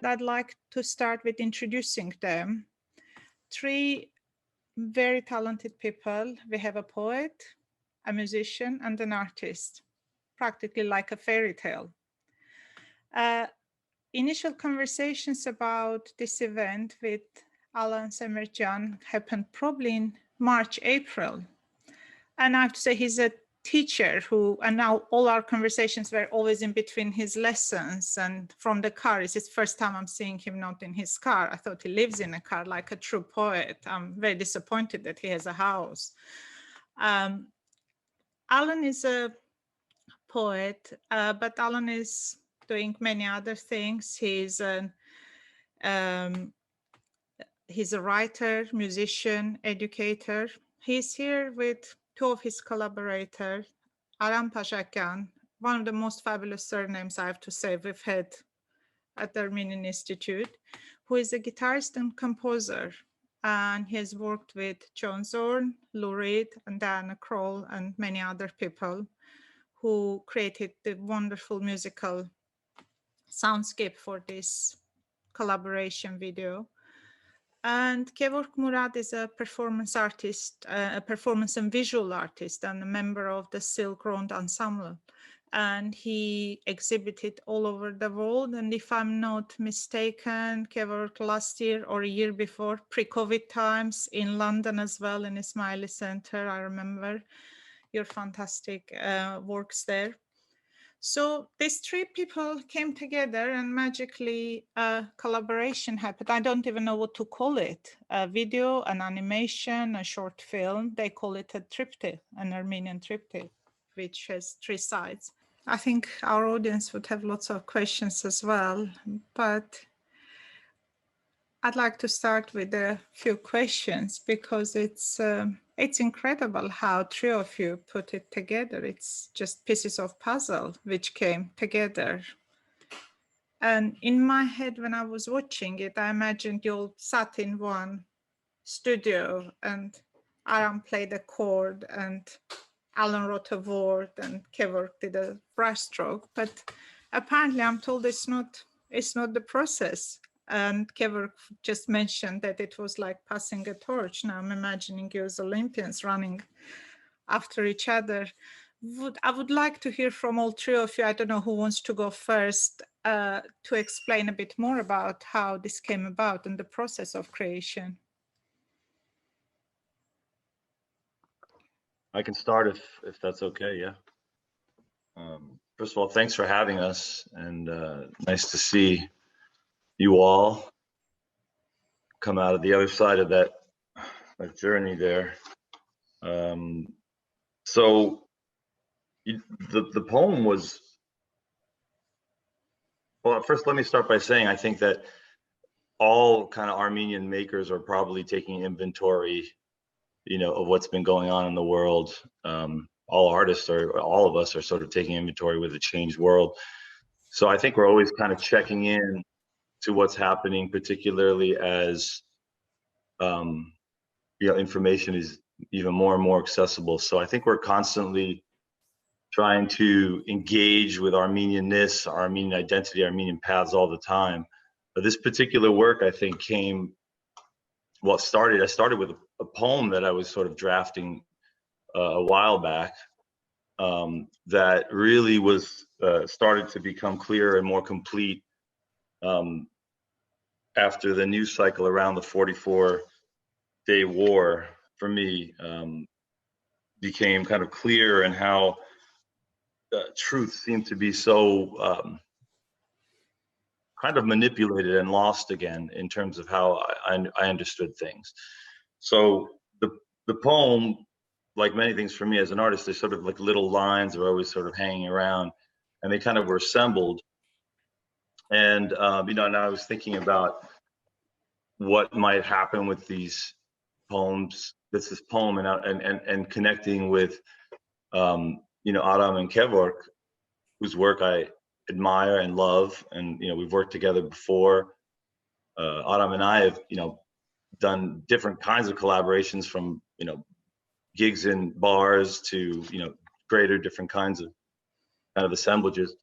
I'd like to start with introducing them. Three very talented people. We have a poet, a musician, and an artist, practically like a fairy tale. Initial conversations about this event with Alan Semerdjian happened probably in March, April. And I have to say he's a teacher who, and now all our conversations were always in between his lessons and from the car. It's his first time I'm seeing him not in his car. I thought he lives in a car like a true poet. I'm very disappointed that he has a house. Alan is a poet, but Alan is doing many other things. He's a writer, musician, educator. He's here with two of his collaborators, Aram Bajakian, one of the most fabulous surnames I have to say we've had at the Armenian Institute, who is a guitarist and composer. And he has worked with John Zorn, Lou Reed, and Diana Krall, and many other people who created the wonderful musical soundscape for this collaboration video. And Kevork Mourad is a performance artist, a performance and visual artist, and a member of the Silk Road Ensemble. And he exhibited all over the world. And if I'm not mistaken, Kevork last year or a year before, pre-COVID times, in London as well, in Ismaili Center, I remember your fantastic works there. So these three people came together and magically a collaboration happened. I don't even know what to call it, a video, an animation, a short film. They call it a triptych, an Armenian triptych, which has three sides. I think our audience would have lots of questions as well, but I'd like to start with a few questions because it's incredible how three of you put it together. It's just pieces of puzzle which came together. And in my head, when I was watching it, I imagined you all sat in one studio and Aram played a chord and Alan wrote a word and Kevork did a brushstroke. But apparently I'm told it's not the process. And Kevork just mentioned that it was like passing a torch. Now I'm imagining you as Olympians running after each other. I would like to hear from all three of you. I don't know who wants to go first to explain a bit more about how this came about and the process of creation. I can start if that's okay, yeah. First of all, thanks for having us, and nice to see you all come out of the other side of that journey there. So the poem was, well, first let me start by saying I think that all kind of Armenian makers are probably taking inventory, you know, of what's been going on in the world. All artists are, all of us are sort of taking inventory with a changed world. So I think we're always kind of checking in to what's happening, particularly as you know, information is even more and more accessible. So I think we're constantly trying to engage with Armenianness, Armenian identity, Armenian paths all the time. But this particular work, I think, came, well, I started with a poem that I was sort of drafting a while back that really was started to become clearer and more complete after the news cycle around the 44-day war, for me, became kind of clear, and how truth seemed to be so kind of manipulated and lost again in terms of how I understood things. So the poem, like many things for me as an artist, they're sort of like little lines that are always sort of hanging around, and they kind of were assembled. And you know, and I was thinking about what might happen with these poems, this poem, and connecting with you know, Aram and Kevork, whose work I admire and love, and you know, we've worked together before. Aram and I have, you know, done different kinds of collaborations, from, you know, gigs in bars to, you know, greater different kinds of kind of assemblages.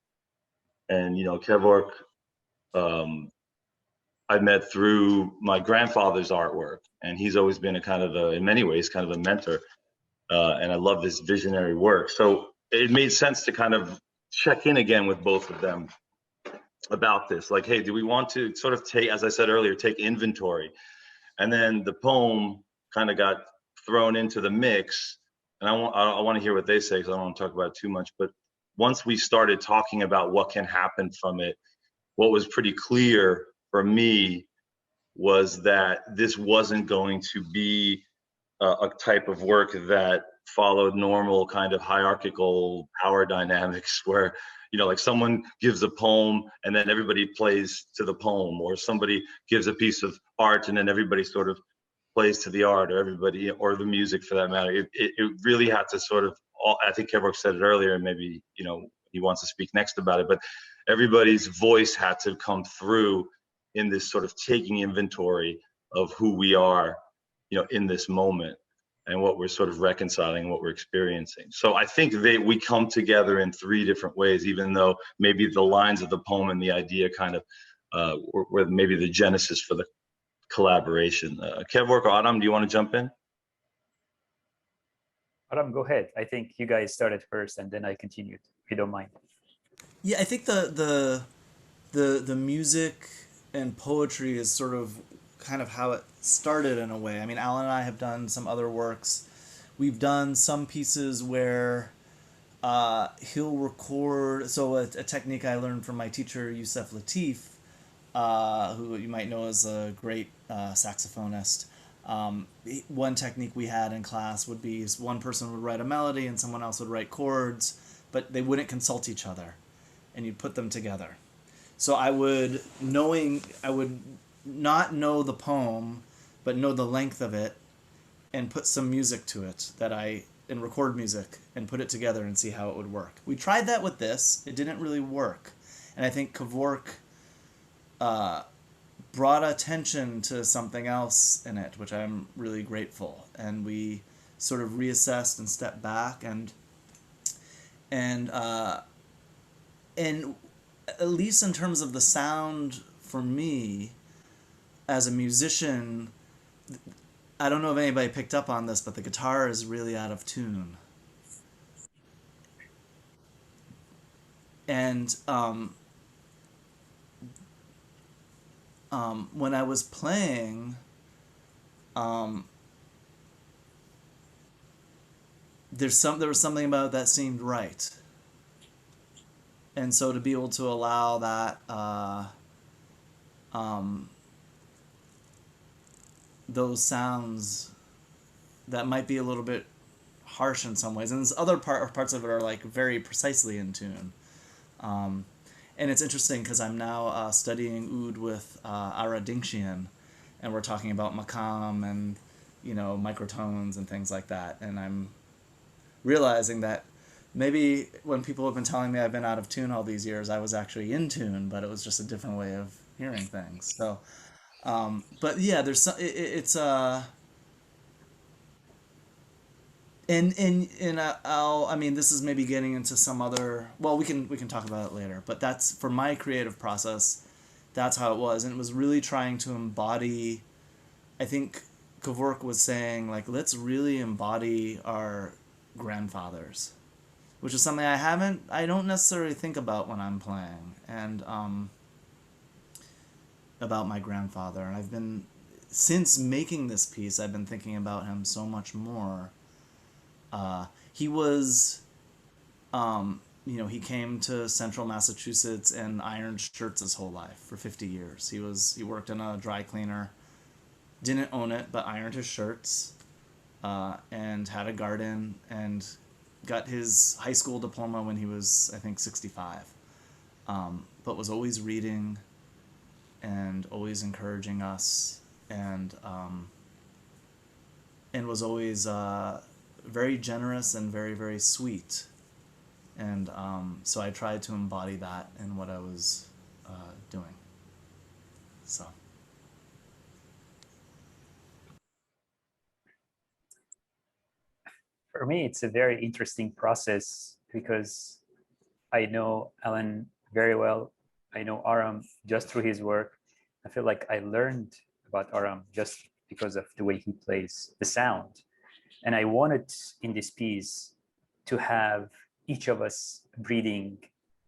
And you know, Kevork I met through my grandfather's artwork, and he's always been a kind of in many ways, kind of a mentor. And I love this visionary work. So it made sense to kind of check in again with both of them about this. Like, hey, do we want to sort of take, as I said earlier, take inventory? And then the poem kind of got thrown into the mix. And I want to hear what they say, because I don't want to talk about it too much. But once we started talking about what can happen from it, what was pretty clear for me was that this wasn't going to be a type of work that followed normal kind of hierarchical power dynamics where, you know, like someone gives a poem and then everybody plays to the poem, or somebody gives a piece of art and then everybody sort of plays to the art, or everybody, or the music for that matter. It really had to sort of, I think Kevork said it earlier, and maybe, you know, he wants to speak next about it, but everybody's voice had to come through in this sort of taking inventory of who we are, you know, in this moment, and what we're sort of reconciling, what we're experiencing. So I think we come together in three different ways, even though maybe the lines of the poem and the idea kind of were maybe the genesis for the collaboration. Kevork or Aram, do you want to jump in? Aram, go ahead. I think you guys started first and then I continued, if you don't mind. Yeah, I think the music and poetry is sort of kind of how it started in a way. I mean, Alan and I have done some other works. We've done some pieces where he'll record. So a technique I learned from my teacher, Yusef Latif, who you might know as a great saxophonist. One technique we had in class would be one person would write a melody and someone else would write chords, but they wouldn't consult each other, and you'd put them together. So I would not know the poem, but know the length of it, and put some music to it and record music and put it together and see how it would work. We tried that with this. It didn't really work. And I think Kevork brought attention to something else in it, which I'm really grateful. And we sort of reassessed and stepped back, and at least in terms of the sound for me as a musician, I don't know if anybody picked up on this, but the guitar is really out of tune. And when I was playing, there was something about it that seemed right. And so to be able to allow that those sounds that might be a little bit harsh in some ways, and this other parts of it are like very precisely in tune. And it's interesting because I'm now studying oud with Aram Bajakian, and we're talking about makam and, you know, microtones and things like that. And I'm realizing that maybe when people have been telling me I've been out of tune all these years, I was actually in tune, but it was just a different way of hearing things. So, but yeah, there's some, it's I mean, this is maybe getting into some other. Well, we can talk about it later. But that's for my creative process. That's how it was, and it was really trying to embody. I think Kevork was saying, like, let's really embody our grandfathers, which is something I don't necessarily think about when I'm playing, and about my grandfather. And I've been, since making this piece, I've been thinking about him so much more. He was, you know, he came to central Massachusetts and ironed shirts his whole life for 50 years. He worked in a dry cleaner, didn't own it, but ironed his shirts, and had a garden, and got his high school diploma when he was, I think, 65. But was always reading and always encouraging us, and was always very generous and very, very sweet. And so I tried to embody that in what I was doing. So. For me, it's a very interesting process because I know Alan very well. I know Aram just through his work. I feel like I learned about Aram just because of the way he plays the sound. And I wanted in this piece to have each of us breathing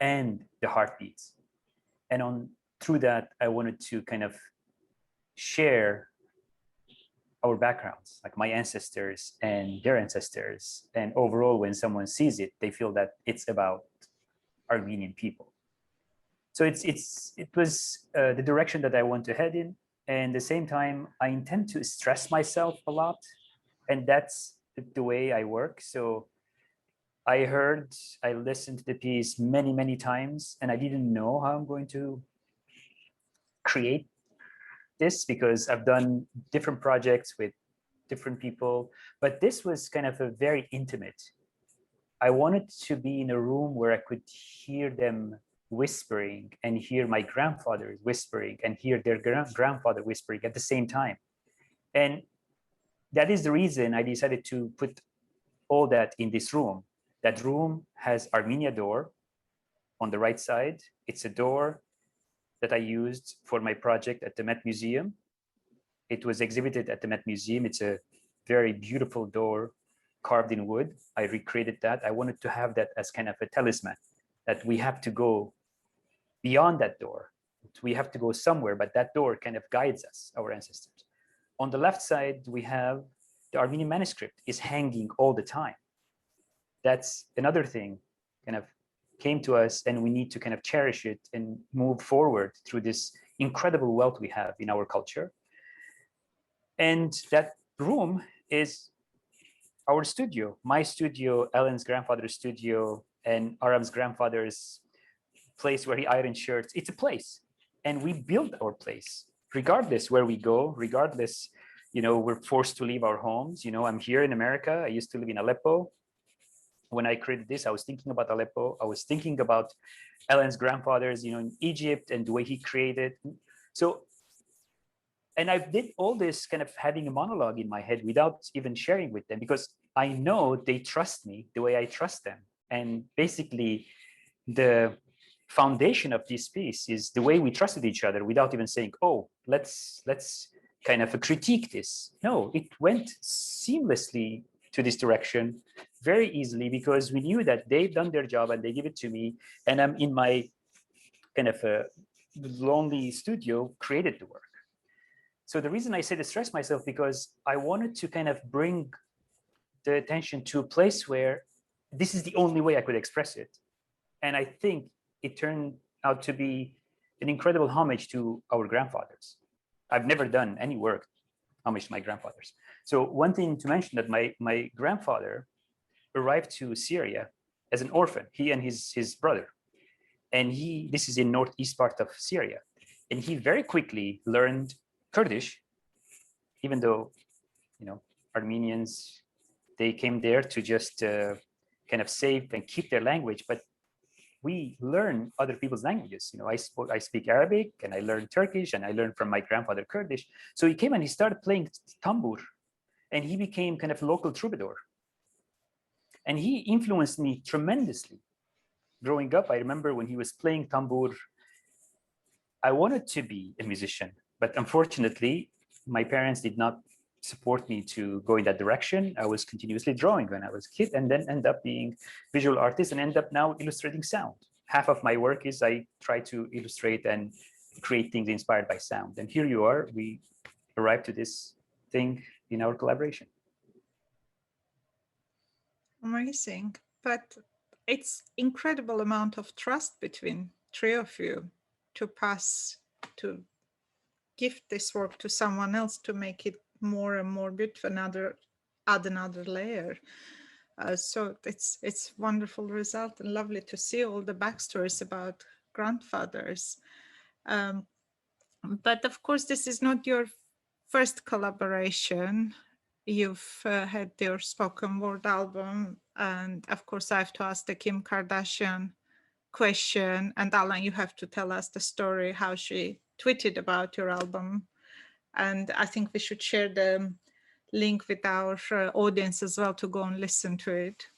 and the heartbeats. And through that, I wanted to kind of share our backgrounds, like my ancestors and their ancestors. And overall, when someone sees it, they feel that it's about Armenian people. So it was the direction that I want to head in. And at the same time, I intend to stress myself a lot. And that's the way I work. So I listened to the piece many, many times, and I didn't know how I'm going to create this because I've done different projects with different people, but this was kind of a very intimate. I wanted to be in a room where I could hear them whispering and hear my grandfather whispering and hear their grandfather whispering at the same time. And that is the reason I decided to put all that in this room. That room has Armenia door on the right side. It's a door that I used for my project at the Met Museum. It was exhibited at the Met Museum. It's a very beautiful door carved in wood. I recreated that. I wanted to have that as kind of a talisman, that we have to go beyond that door. We have to go somewhere, but that door kind of guides us, our ancestors. On the left side, we have the Armenian manuscript is hanging all the time. That's another thing kind of came to us, and we need to kind of cherish it and move forward through this incredible wealth we have in our culture. And that room is our studio, my studio, Alan's grandfather's studio, and Aram's grandfather's place where he ironed shirts. It's a place, and we build our place regardless where we go, regardless, we're forced to leave our homes. I'm here in America. I used to live in Aleppo. When I created this, I was thinking about Aleppo. I was thinking about Alan's grandfathers, in Egypt and the way he created. So, and I did all this kind of having a monologue in my head without even sharing with them, because I know they trust me the way I trust them. And basically, the foundation of this piece is the way we trusted each other without even saying, oh, let's kind of critique this. No, it went seamlessly to this direction very easily, because we knew that they've done their job and they give it to me, and I'm in my kind of a lonely studio created the work. So the reason I say to stress myself, because I wanted to kind of bring the attention to a place where this is the only way I could express it. And I think it turned out to be an incredible homage to our grandfathers. I've never done any work homage to my grandfathers. So one thing to mention, that my grandfather arrived to Syria as an orphan, he and his brother. And this is in northeast part of Syria. And he very quickly learned Kurdish, even though, Armenians, they came there to just kind of save and keep their language, but we learn other people's languages. I speak Arabic, and I learned Turkish, and I learned from my grandfather Kurdish. So he came and he started playing tambur, and he became kind of local troubadour. And he influenced me tremendously. Growing up, I remember when he was playing tambur, I wanted to be a musician, but unfortunately, my parents did not support me to go in that direction. I was continuously drawing when I was a kid, and then end up being visual artist, and end up now illustrating sound. Half of my work is I try to illustrate and create things inspired by sound. And here you are, we arrived to this thing in our collaboration. Amazing. But it's incredible amount of trust between three of you to gift this work to someone else to make it more and more beautiful, add another layer. So it's wonderful result, and lovely to see all the backstories about grandfathers. But of course, this is not your first collaboration. You've had your spoken word album, and of course I have to ask the Kim Kardashian question, and Alan, you have to tell us the story how she tweeted about your album. And I think we should share the link with our audience as well to go and listen to it.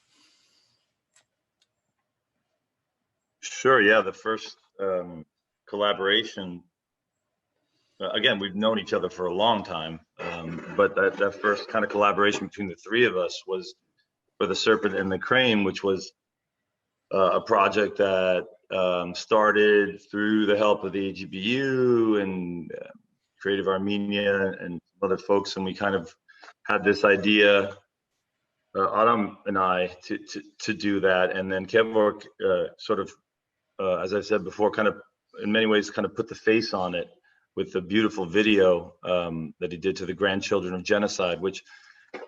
Sure, yeah, the first collaboration again, we've known each other for a long time, but that first kind of collaboration between the three of us was for The Serpent and the Crane, which was a project that started through the help of the AGBU and Creative Armenia and other folks, and we kind of had this idea, Aram and I, to do that, and then Kevork sort of, as I said before, kind of in many ways kind of put the face on it with the beautiful video that he did to the grandchildren of genocide, which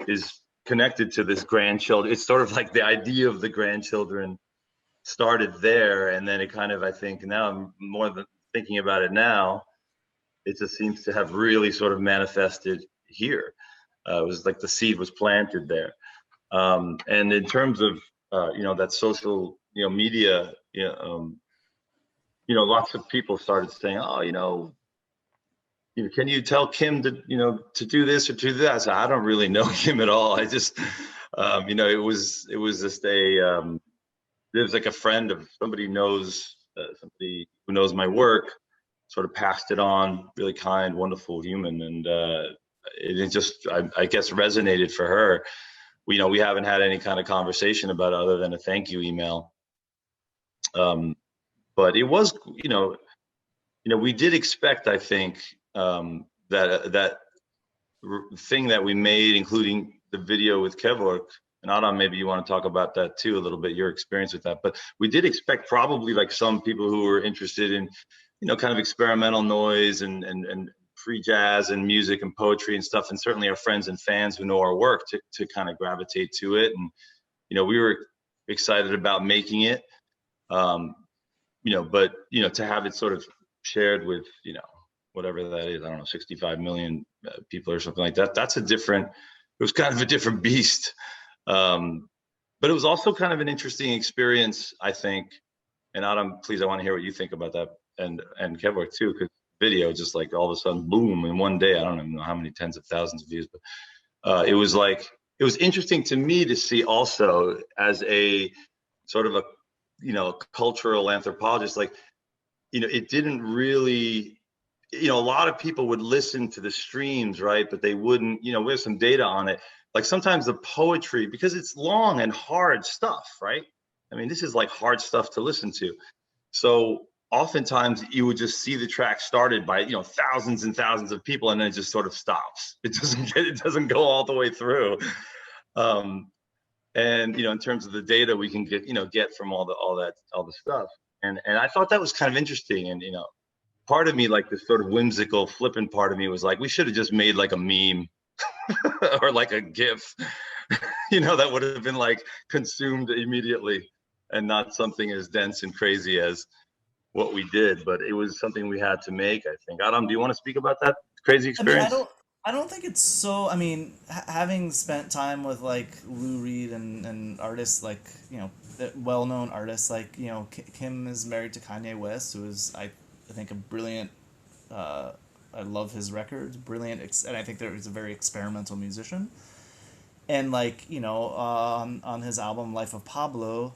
is connected to this grandchildren. It's sort of like the idea of the grandchildren started there, and then it kind of, I think now I'm more than thinking about it now, it just seems to have really sort of manifested here. It was like the seed was planted there. And in terms of that social media, lots of people started saying, oh, can you tell Kim to do this or to do that? I said, I don't really know Kim at all. I just it was just there's like a friend of somebody who knows my work, sort of passed it on, really kind, wonderful human, and it just I guess resonated for her. We haven't had any kind of conversation about it other than a thank you email. But it was, we did expect, I think, that thing that we made, including the video with Kevork, and Adam, maybe you want to talk about that too a little bit, your experience with that. But we did expect probably like some people who were interested in, kind of experimental noise and free jazz and music and poetry and stuff, and certainly our friends and fans who know our work to kind of gravitate to it. And we were excited about making it, but to have it sort of shared with whatever that is, I don't know, 65 million people or something like that. It was kind of a different beast. But it was also kind of an interesting experience, I think. And Adam, please, I want to hear what you think about that, and Kevork too, because video just like all of a sudden, boom, in one day. I don't even know how many tens of thousands of views, but it was interesting to me to see also as a sort of a cultural anthropologist, like it didn't really, a lot of people would listen to the streams, right? But they wouldn't, we have some data on it. Like sometimes the poetry, because it's long and hard stuff, right? I mean, this is like hard stuff to listen to. So oftentimes you would just see the track started by, thousands and thousands of people, and then it just sort of stops. It doesn't go all the way through. And, in terms of the data we can get from all the stuff. And I thought that was kind of interesting. And, part of me, like this sort of whimsical, flippant part of me was like, we should have just made like a meme or like a GIF, that would have been like consumed immediately and not something as dense and crazy as what we did. But it was something we had to make, I think. Adam, do you want to speak about that crazy experience? I don't think it's so. I mean, having spent time with like Lou Reed and artists like well-known artists like Kim is married to Kanye West, who is I think a brilliant. I love his records, brilliant, and I think that he's a very experimental musician. And like on his album Life of Pablo,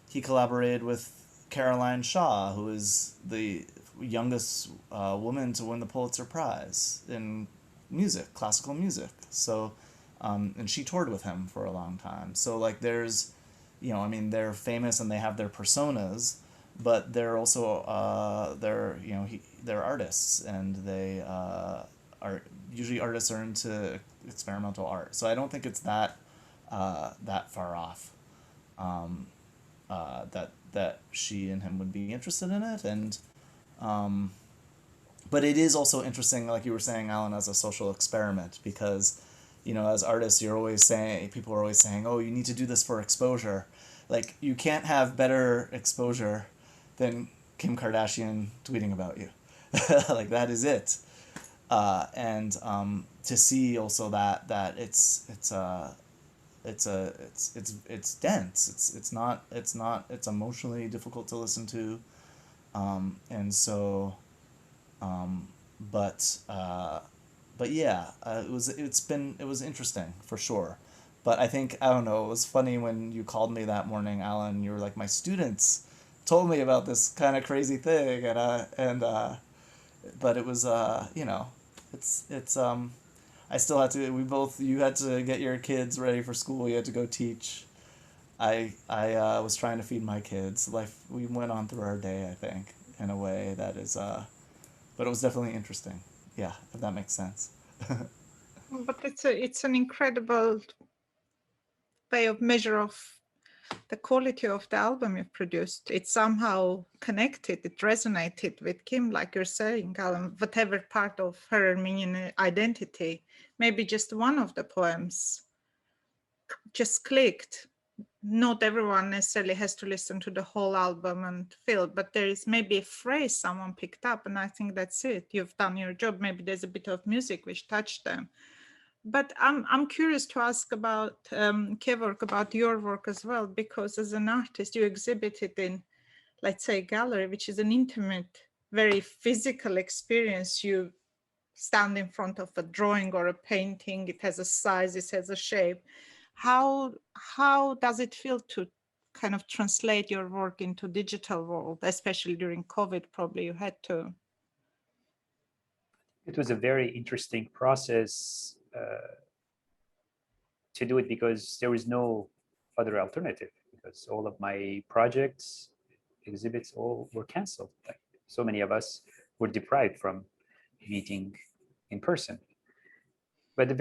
he collaborated with Caroline Shaw, who is the youngest woman to win the Pulitzer Prize in music, classical music. So, and she toured with him for a long time. So like there's, they're famous and they have their personas, but they're also they're artists, and they are usually artists are into experimental art. So I don't think it's that far off that she and him would be interested in it. And but it is also interesting, like you were saying, Alan, as a social experiment, because as artists people are always saying, oh, you need to do this for exposure. Like, you can't have better exposure than Kim Kardashian tweeting about you. Like, that is it. And to see also that it's dense. It's emotionally difficult to listen to, and so, but yeah, it was interesting for sure. But I think, I don't know, it was funny when you called me that morning, Alan. You were like, my students told me about this kind of crazy thing, and but it was you know, it's I still had to. You had to get your kids ready for school. You had to go teach. I was trying to feed my kids. We went on through our day, I think, in a way that is but it was definitely interesting. Yeah, if that makes sense. But it's an incredible way of measure of the quality of the album you've produced. It somehow connected, it resonated with Kim, like you're saying, Alan, whatever part of her Armenian identity, maybe just one of the poems just clicked. Not everyone necessarily has to listen to the whole album and feel, but there is maybe a phrase someone picked up, and I think that's it. You've done your job. Maybe there's a bit of music which touched them. But I'm curious to ask about Kevork, about your work as well, because as an artist, you exhibited in, let's say, gallery, which is an intimate, very physical experience. You stand in front of a drawing or a painting. It has a size, it has a shape. How does it feel to kind of translate your work into digital world, especially during COVID? Probably you had to. It was a very interesting process to do it because there was no other alternative, because all of my projects, exhibits, all were canceled. Like, so many of us were deprived from meeting in person. But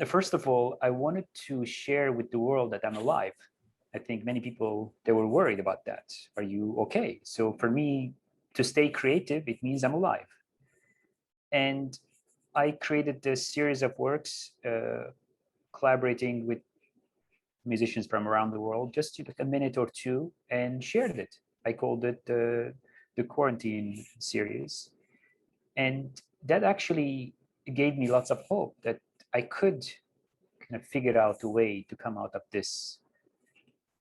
first of all, I wanted to share with the world that I'm alive. I think many people, they were worried about that. Are you okay? So for me, to stay creative, it means I'm alive. And I created this series of works, collaborating with musicians from around the world, just took a minute or two and shared it. I called it the Quarantine series. And that actually gave me lots of hope that I could kind of figure out a way to come out of this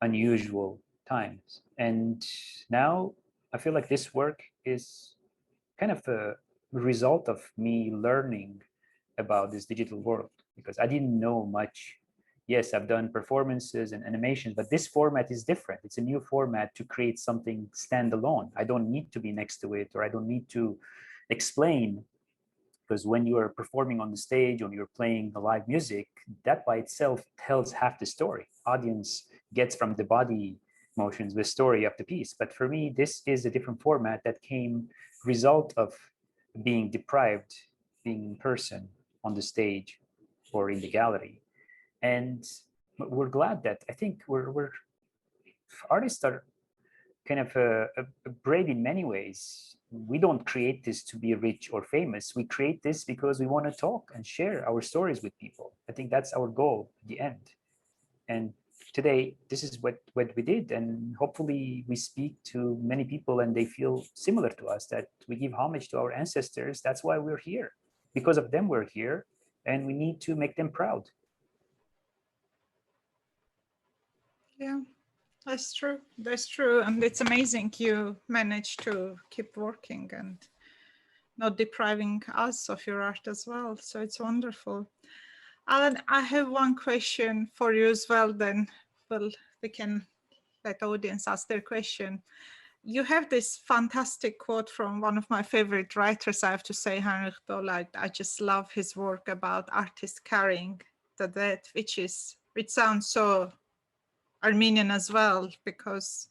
unusual times. And now I feel like this work is kind of a result of me learning about this digital world, because I didn't know much. Yes, I've done performances and animations, but this format is different. It's a new format to create something standalone. I don't need to be next to it, or I don't need to explain, because when you are performing on the stage, when you're playing the live music, that by itself tells half the story. Audience gets from the body motions the story of the piece. But for me, this is a different format that came result of being deprived, being in person on the stage or in the gallery. And we're glad that I think we're artists are kind of brave in many ways. We don't create this to be rich or famous. We create this because we want to talk and share our stories with people. I think that's our goal at the end. And today, this is what we did. And hopefully we speak to many people and they feel similar to us, that we give homage to our ancestors. That's why we're here. Because of them, we're here. And we need to make them proud. Yeah. That's true. That's true. And it's amazing you managed to keep working and not depriving us of your art as well. So it's wonderful. Alan, I have one question for you as well, then we can let the audience ask their question. You have this fantastic quote from one of my favorite writers, I have to say, Heinrich Böll. I just love his work about artists carrying the dead, which sounds so Armenian as well, because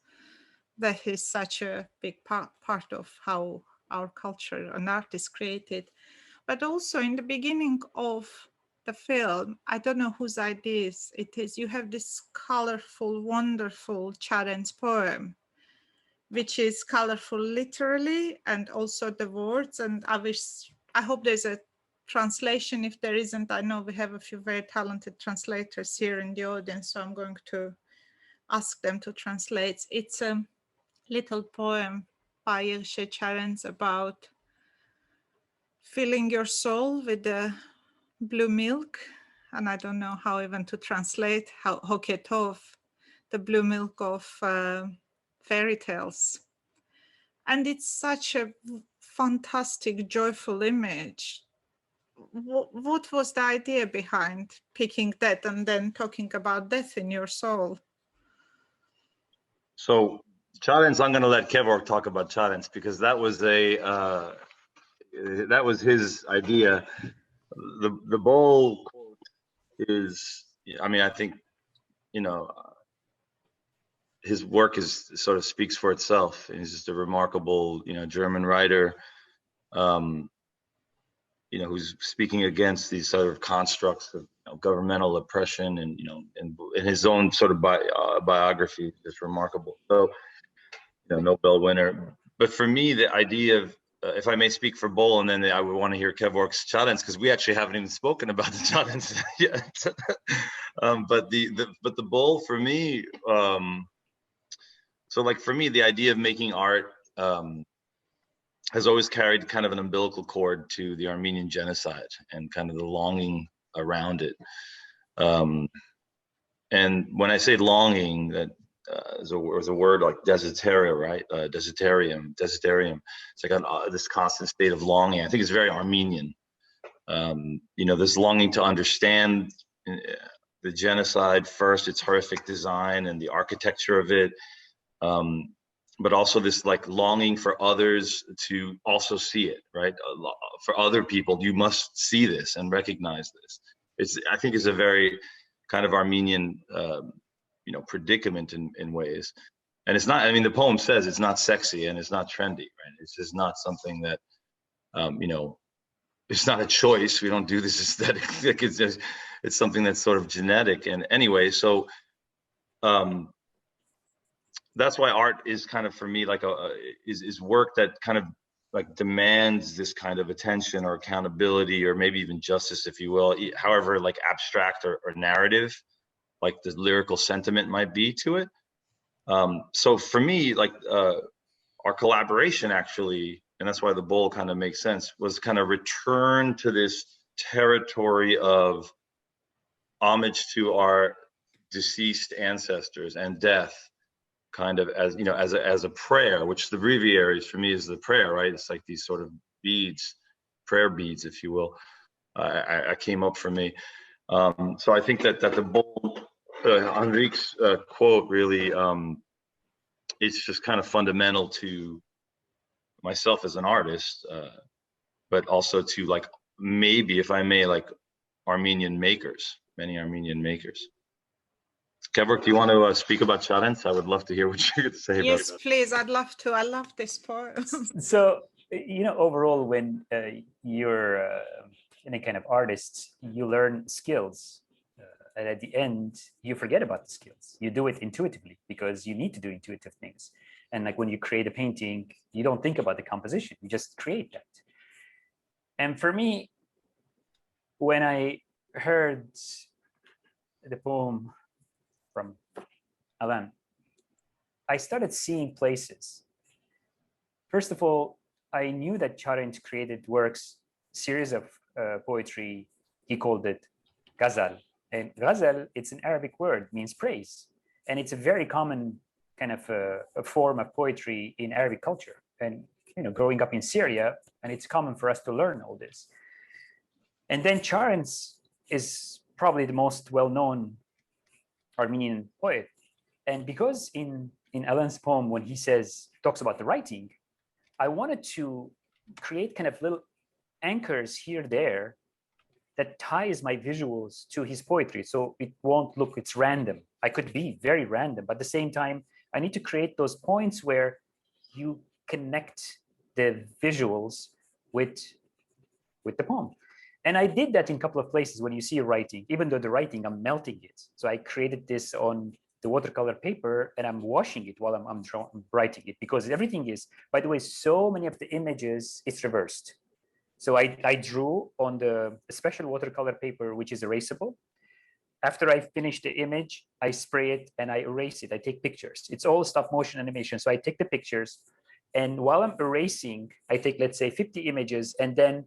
that is such a big part of how our culture and art is created. But also in the beginning of the film, I don't know whose idea it is, you have this colorful, wonderful challenge poem, which is colorful literally and also the words. And I hope there's a translation. If there isn't, I know we have a few very talented translators here in the audience, so I'm going to ask them to translate. It's a little poem by Ilse Charens about filling your soul with the blue milk. And I don't know how even to translate, how Hoketov, the blue milk of fairy tales. And it's such a fantastic, joyful image. What was the idea behind picking that and then talking about death in your soul? So challenge, I'm going to let Kevork talk about challenge, because that was that was his idea. The bowl quote is, I mean, I think, you know, his work is sort of speaks for itself. He's just a remarkable, you know, German writer, you know, who's speaking against these sort of constructs of, you know, governmental oppression, and, you know, in his own sort of biography, is remarkable. So, you know, Nobel winner. But for me, the idea of, if I may speak for Bol, and then I would want to hear Kevork's challenge, because we actually haven't even spoken about the challenge yet. But the Bol for me, so like for me, the idea of making art has always carried kind of an umbilical cord to the Armenian genocide and kind of the longing around it. And when I say longing, that is a word like desitaria, right? Desitarium. It's like this constant state of longing. I think it's very Armenian. You know, this longing to understand the genocide first, its horrific design and the architecture of it, but also this like longing for others to also see it, right? For other people, you must see this and recognize this. I think it's a very kind of Armenian, you know, predicament in ways. And it's not, I mean, the poem says it's not sexy and it's not trendy, right? It's just not something that, you know, it's not a choice. We don't do this aesthetic. Like it's something that's sort of genetic. And anyway, so that's why art is kind of, for me, like is work that kind of like demands this kind of attention or accountability, or maybe even justice, if you will, however like abstract or narrative, like the lyrical sentiment might be to it. So for me, like our collaboration actually, and that's why the bowl kind of makes sense, was kind of return to this territory of homage to our deceased ancestors and death, kind of as, you know, as a prayer, which the breviaries for me is the prayer, right? It's like these sort of beads, prayer beads, if you will. I came up for me. So I think that the bowl, Henrique's quote really, it's just kind of fundamental to myself as an artist, but also to, like, maybe, if I may, like Armenian makers, many Armenian makers. Kevork, do you want to speak about Challenge? I would love to hear what you have to say about it. Yes, please. I'd love to. I love this poem. So, you know, overall, when you're any kind of artist, you learn skills. And at the end, you forget about the skills. You do it intuitively because you need to do intuitive things. And like when you create a painting, you don't think about the composition. You just create that. And for me, when I heard the poem from Alan, I started seeing places. First of all, I knew that Challenge created works, series of poetry. He called it ghazal. And ghazal, it's an Arabic word, means praise. And it's a very common kind of a form of poetry in Arabic culture. And, you know, growing up in Syria, and it's common for us to learn all this. And then Challenge is probably the most well-known Armenian poet. And because in Alan's poem, when he talks about the writing, I wanted to create kind of little anchors here, there, that ties my visuals to his poetry. So it won't look, it's random. I could be very random, but at the same time, I need to create those points where you connect the visuals with the poem. And I did that in a couple of places. When you see writing, even though the writing, I'm melting it. So I created this on the watercolor paper and I'm washing it while I'm writing it, because everything is, by the way, so many of the images, it's reversed. So I drew on the special watercolor paper, which is erasable. After I finish the image, I spray it and I erase it. I take pictures. It's all stop motion animation. So I take the pictures, and while I'm erasing, I take, let's say, 50 images and then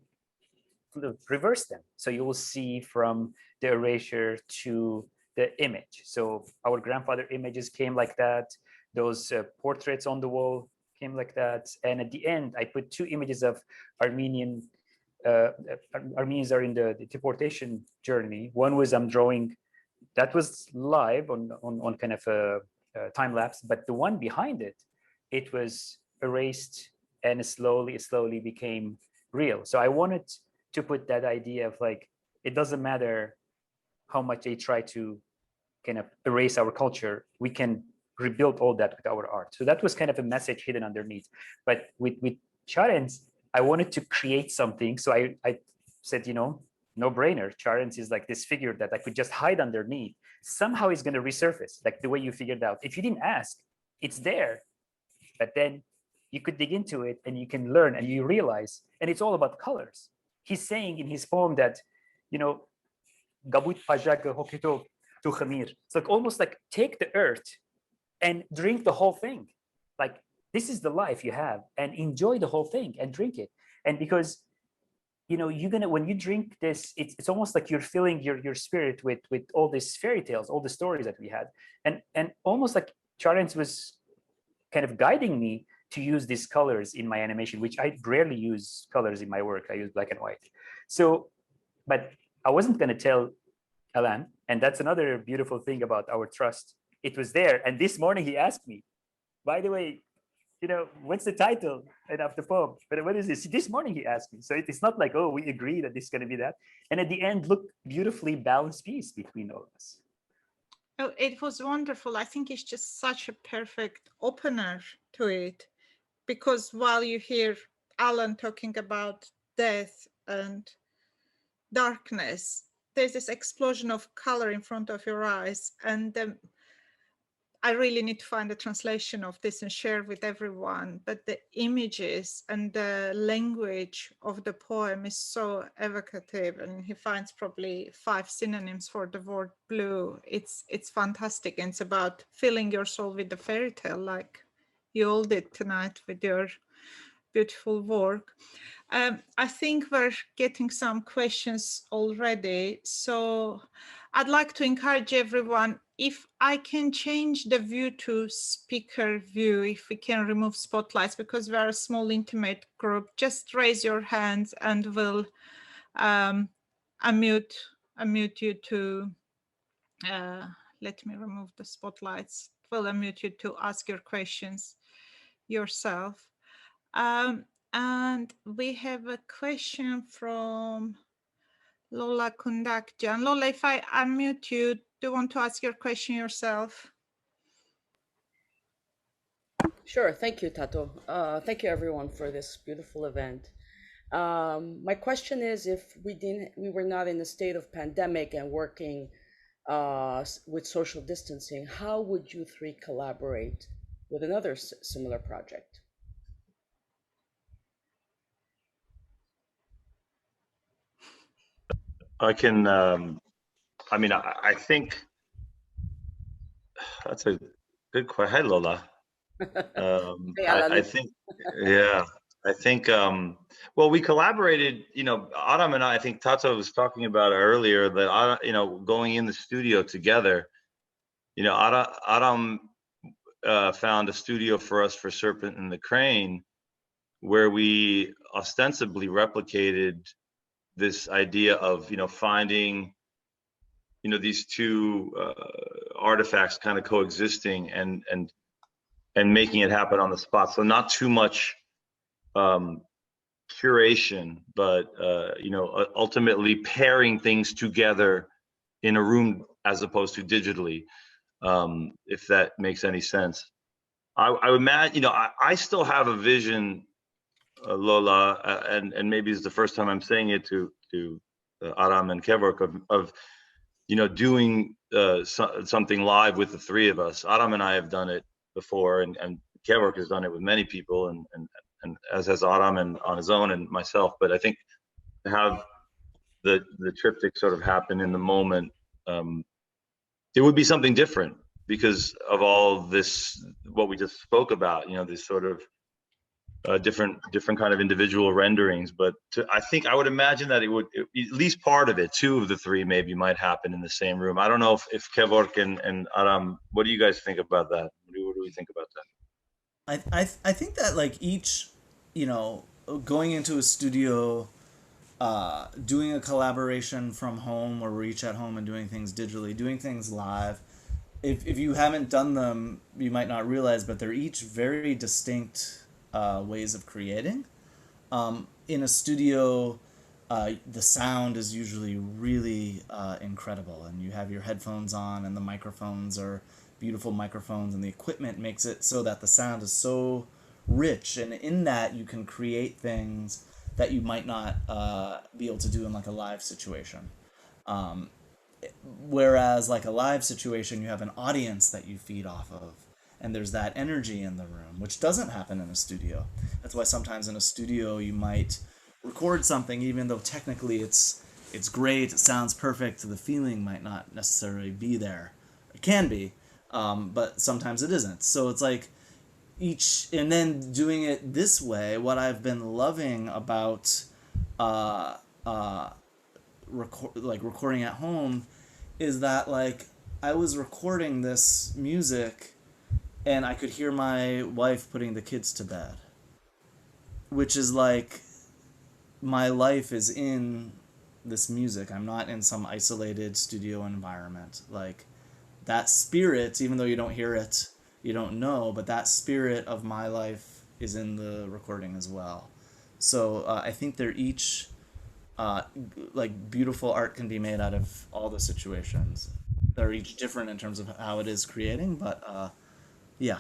reverse them. So you will see from the erasure to the image. So our grandfather images came like that. Those portraits on the wall came like that. And at the end, I put 2 images of Armenians are in the deportation journey. One was I'm drawing, that was live on kind of a time lapse, but the one behind it, it was erased and slowly became real. So I wanted to put that idea of like, it doesn't matter how much they try to kind of erase our culture, we can rebuild all that with our art. So that was kind of a message hidden underneath. But with Charens, I wanted to create something. So I said, you know, no brainer. Charens is like this figure that I could just hide underneath. Somehow it's going to resurface, like the way you figured out. If you didn't ask, it's there. But then you could dig into it and you can learn and you realize, and it's all about colors. He's saying in his poem that, you know, it's like almost like take the earth and drink the whole thing. Like this is the life you have, and enjoy the whole thing and drink it. And because, you know, you're gonna, when you drink this, it's almost like you're filling your spirit with all these fairy tales, all the stories that we had, and almost like Charles was kind of guiding me to use these colors in my animation, which I rarely use colors in my work. I use black and white. So, but I wasn't gonna tell Alan, and that's another beautiful thing about our trust. It was there, and this morning he asked me, by the way, you know, what's the title of the poem? But what is this? This morning he asked me. So it's not like, oh, we agree that this is going to be that. And at the end, look, beautifully balanced piece between all of us. Oh, it was wonderful. I think it's just such a perfect opener to it, because while you hear Alan talking about death and darkness, there's this explosion of color in front of your eyes. And I really need to find a translation of this and share with everyone. But the images and the language of the poem is so evocative, and he finds probably 5 synonyms for the word blue. It's fantastic. And it's about filling your soul with the fairy tale, like you all did tonight with your beautiful work. I think we're getting some questions already. So I'd like to encourage everyone, if I can change the view to speaker view, if we can remove spotlights, because we're a small intimate group, just raise your hands and we'll unmute you to, let me remove the spotlights. We'll unmute you to ask your questions yourself. And we have a question from Lola Kundakjan. Lola, if I unmute you, do you want to ask your question yourself? Sure. Thank you, Tato. Thank you, everyone, for this beautiful event. My question is, if we were not in a state of pandemic and working with social distancing, how would you three collaborate with another similar project? I can, I mean, I think that's a good question. Hi, Lola. Hey, I think, yeah, I think, well, we collaborated, you know, Aram and I think Tato was talking about it earlier, that, you know, going in the studio together, you know, Aram found a studio for us for Serpent and the Crane, where we ostensibly replicated this idea of, you know, finding, you know, these two artifacts kind of coexisting and making it happen on the spot. So not too much curation, but you know, ultimately pairing things together in a room as opposed to digitally, if that makes any sense. I would imagine, you know, I still have a vision, Lola, and maybe it's the first time I'm saying it to Aram and Kevork, of you know, doing something live with the three of us. Aram and I have done it before, and Kevork has done it with many people, and as has Aram and on his own, and myself. But I think to have the triptych sort of happen in the moment, it would be something different because of all this, what we just spoke about, you know, this sort of different kind of individual renderings. But I think I would imagine that it would, at least part of it, 2 of the 3 maybe might happen in the same room. I don't know if Kevork and Aram, what do you guys think about that? What do we think about that? I think that, like, each, you know, going into a studio, doing a collaboration from home, or we're each at home and doing things digitally, doing things live, if you haven't done them, you might not realize, but they're each very distinct ways of creating. in a studio, the sound is usually really incredible, and you have your headphones on, and the microphones are beautiful microphones, and the equipment makes it so that the sound is so rich, and in that you can create things that you might not be able to do in like a live situation. Whereas like a live situation, you have an audience that you feed off of, and there's that energy in the room, which doesn't happen in a studio. That's why sometimes in a studio you might record something even though technically it's great, it sounds perfect, the feeling might not necessarily be there. It can be, but sometimes it isn't. So it's like each, and then doing it this way, what I've been loving about recording at home is that like I was recording this music and I could hear my wife putting the kids to bed, which is like my life is in this music. I'm not in some isolated studio environment. Like that spirit, even though you don't hear it, you don't know, but that spirit of my life is in the recording as well. So I think they're each like beautiful art can be made out of all the situations. They're each different in terms of how it is creating, but yeah,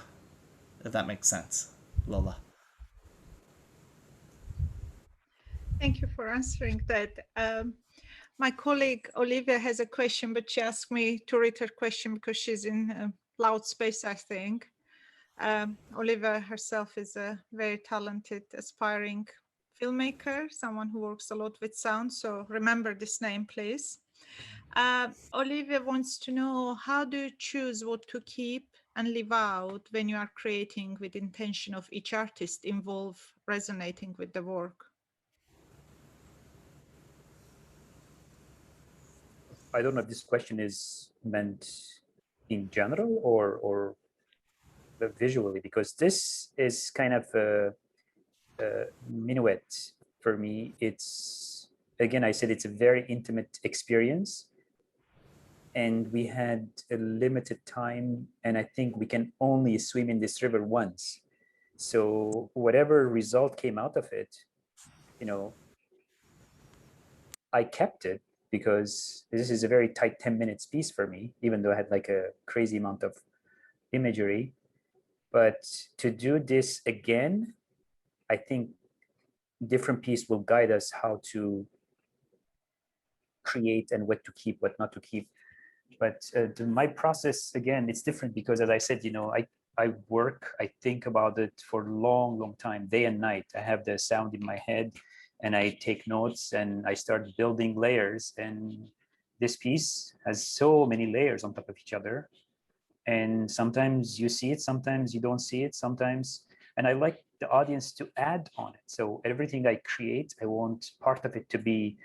if that makes sense, Lola. Thank you for answering that. My colleague Olivia has a question, but she asked me to read her question because she's in loud space, I think. Olivia herself is a very talented, aspiring filmmaker, someone who works a lot with sound. So remember this name, please. Olivia wants to know, how do you choose what to keep and leave out when you are creating with intention of each artist involved resonating with the work? I don't know if this question is meant in general or visually, because this is kind of a minuet for me. It's, again, I said it's a very intimate experience, and we had a limited time, and I think we can only swim in this river once. So whatever result came out of it, you know, I kept it because this is a very tight 10 minutes piece for me, even though I had like a crazy amount of imagery. But to do this again, I think different piece will guide us how to create and what to keep, what not to keep. But my process, again, it's different because, as I said, you know, I work, I think about it for a long, long time, day and night. I have the sound in my head and I take notes and I start building layers. And this piece has so many layers on top of each other. And sometimes you see it, sometimes you don't see it, sometimes, and I like the audience to add on it. So everything I create, I want part of it to be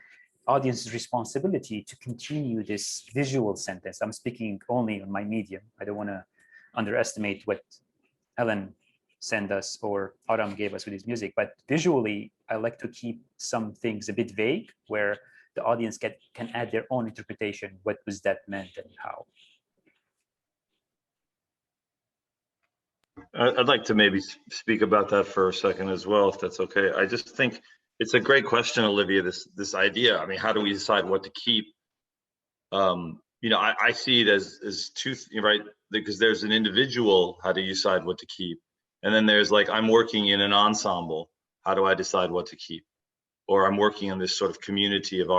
audience's responsibility to continue this visual sentence. I'm speaking only on my medium. I don't want to underestimate what Alan sent us or Aram gave us with his music, but visually, I like to keep some things a bit vague where the audience can add their own interpretation. What was that meant and how? I'd like to maybe speak about that for a second as well, if that's okay. I just think it's a great question, Olivia, this idea. I mean, how do we decide what to keep? You know, I see it as two, right? Because there's an individual, how do you decide what to keep? And then there's like, I'm working in an ensemble, how do I decide what to keep? Or I'm working in this sort of community of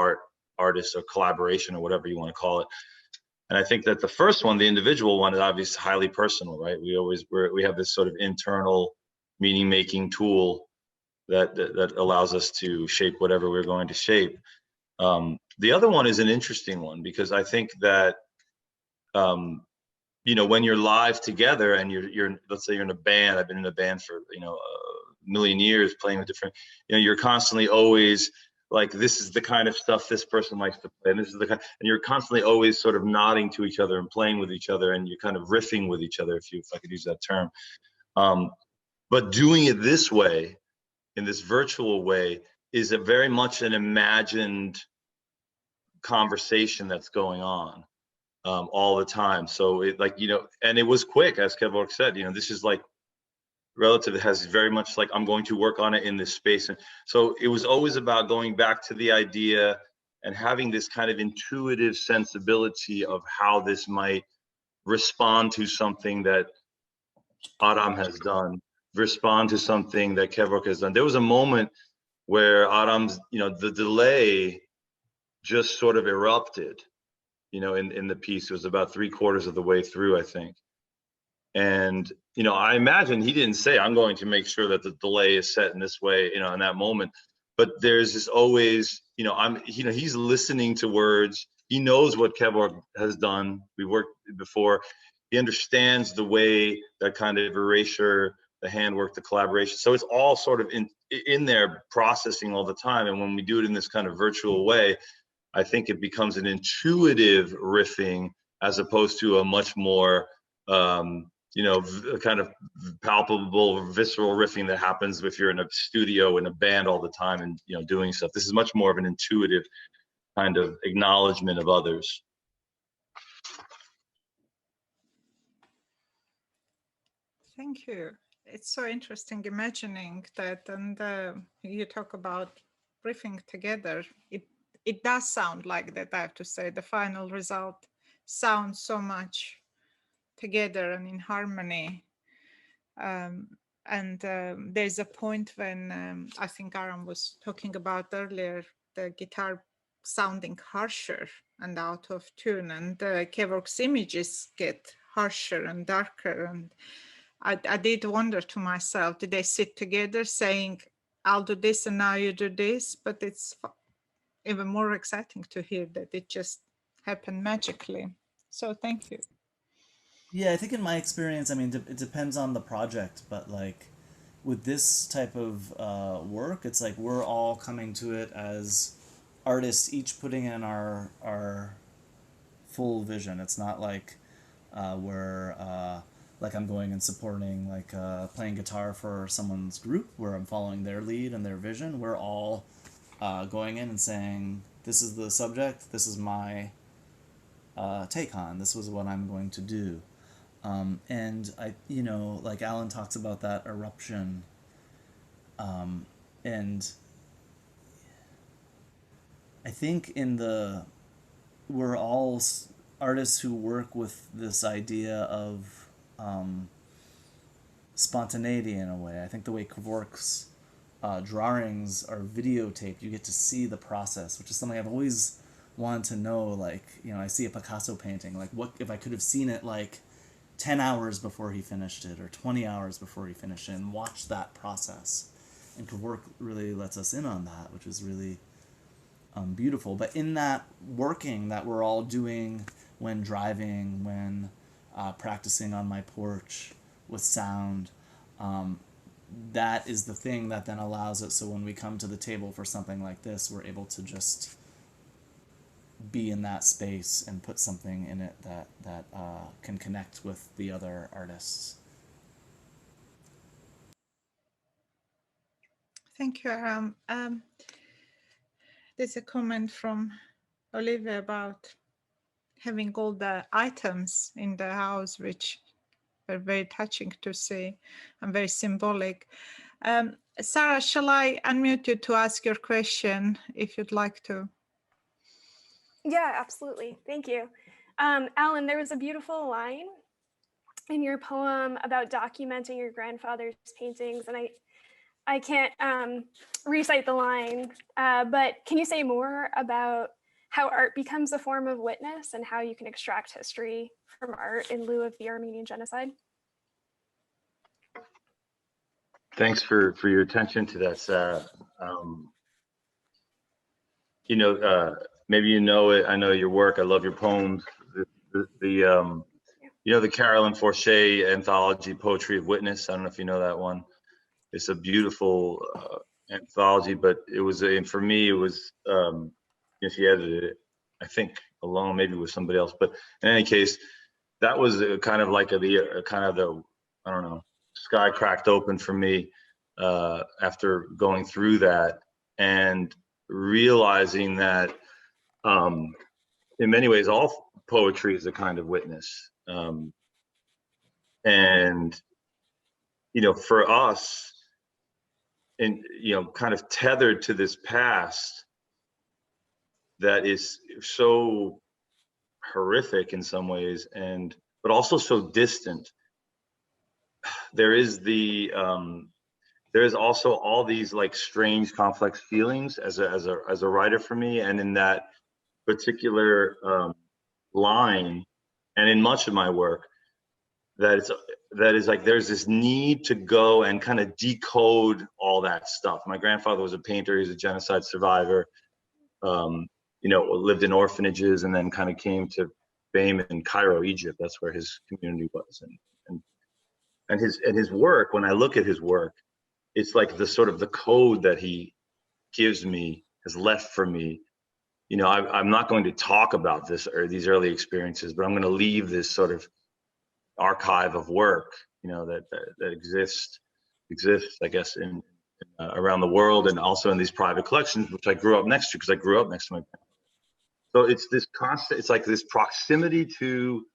artists or collaboration or whatever you want to call it. And I think that the first one, the individual one, is obviously highly personal, right? We have this sort of internal meaning-making tool that allows us to shape whatever we're going to shape. The other one is an interesting one because I think that you know, when you're live together and you're let's say you're in a band. I've been in a band for, you know, a million years, playing with different, you know, you're constantly always like, this is the kind of stuff this person likes to play, and this is the kind, and you're constantly always sort of nodding to each other and playing with each other, and you're kind of riffing with each other, if I could use that term. But doing it this way, in this virtual way, is a very much an imagined conversation that's going on all the time. So it, like, you know, and it was quick, as Kevork said, you know, this is like relative that has very much like, I'm going to work on it in this space. And so it was always about going back to the idea and having this kind of intuitive sensibility of how this might respond to something that Aram has done, respond to something that Kevork has done. There was a moment where Aram's, the delay just sort of erupted, in the piece. It was about 3/4 of the way through, I think. And, I imagine he didn't say, I'm going to make sure that the delay is set in this way, in that moment. But there's this always, he's listening to words. He knows what Kevork has done. We worked before. He understands the way that kind of erasure, the handwork, the collaboration. So it's all sort of in there processing all the time. And when we do it in this kind of virtual way, I think it becomes an intuitive riffing as opposed to a much more, kind of palpable, visceral riffing that happens if you're in a studio in a band all the time and, doing stuff. This is much more of an intuitive kind of acknowledgement of others. Thank you. It's so interesting imagining that, and you talk about riffing together. It does sound like that, I have to say. The final result sounds so much together and in harmony. There's a point when I think Aram was talking about earlier, the guitar sounding harsher and out of tune, and Kevork's images get harsher and darker. And I did wonder to myself, did they sit together saying, I'll do this and now you do this? But it's even more exciting to hear that it just happened magically. So thank you. Yeah, I think in my experience, I mean, it depends on the project, but like with this type of work, it's like we're all coming to it as artists, each putting in our full vision. It's not like we're like I'm going and supporting, like playing guitar for someone's group where I'm following their lead and their vision. We're all going in and saying, this is the subject, this is my take on, this was what I'm going to do. And I, like Alan talks about that eruption, and I think we're all artists who work with this idea of spontaneity in a way. I think the way Kevork's drawings are videotaped, you get to see the process, which is something I've always wanted to know. Like, I see a Picasso painting, like what if I could have seen it like 10 hours before he finished it, or 20 hours before he finished it, and watch that process. And Kevork really lets us in on that, which is really beautiful. But in that working that we're all doing when driving, when practicing on my porch with sound, that is the thing that then allows it so when we come to the table for something like this, we're able to just be in that space and put something in it that can connect with the other artists. Thank you, Aram. There's a comment from Olivia about having all the items in the house, which are very touching to see and very symbolic. Sarah, shall I unmute you to ask your question if you'd like to? Yeah, absolutely. Thank you. Alan, there was a beautiful line in your poem about documenting your grandfather's paintings, and I can't recite the line, but can you say more about how art becomes a form of witness and how you can extract history from art in lieu of the Armenian genocide? Thanks for your attention to that, Sarah. Maybe you know it. I know your work. I love your poems. The Carolyn Forche anthology, Poetry of Witness. I don't know if you know that one. It's a beautiful anthology, but it was for me, it was she edited it, I think, alone, maybe with somebody else. But in any case, that was kind of like the I don't know, sky cracked open for me after going through that and realizing that in many ways all poetry is a kind of witness, and for us, and kind of tethered to this past that is so horrific in some ways, but also so distant. There is also all these like strange, complex feelings as a writer for me, and in that particular line, and in much of my work, that is like there's this need to go and kind of decode all that stuff. My grandfather was a painter. He was a genocide survivor. Lived in orphanages, and then kind of came to fame in Cairo, Egypt. That's where his community was, and his work. When I look at his work, it's like the sort of the code that he gives me, has left for me. I'm not going to talk about these early experiences, but I'm going to leave this sort of archive of work, that exists, I guess, in around the world, and also in these private collections, which I grew up next to, because I grew up next to my parents. So it's this constant, it's like this proximity to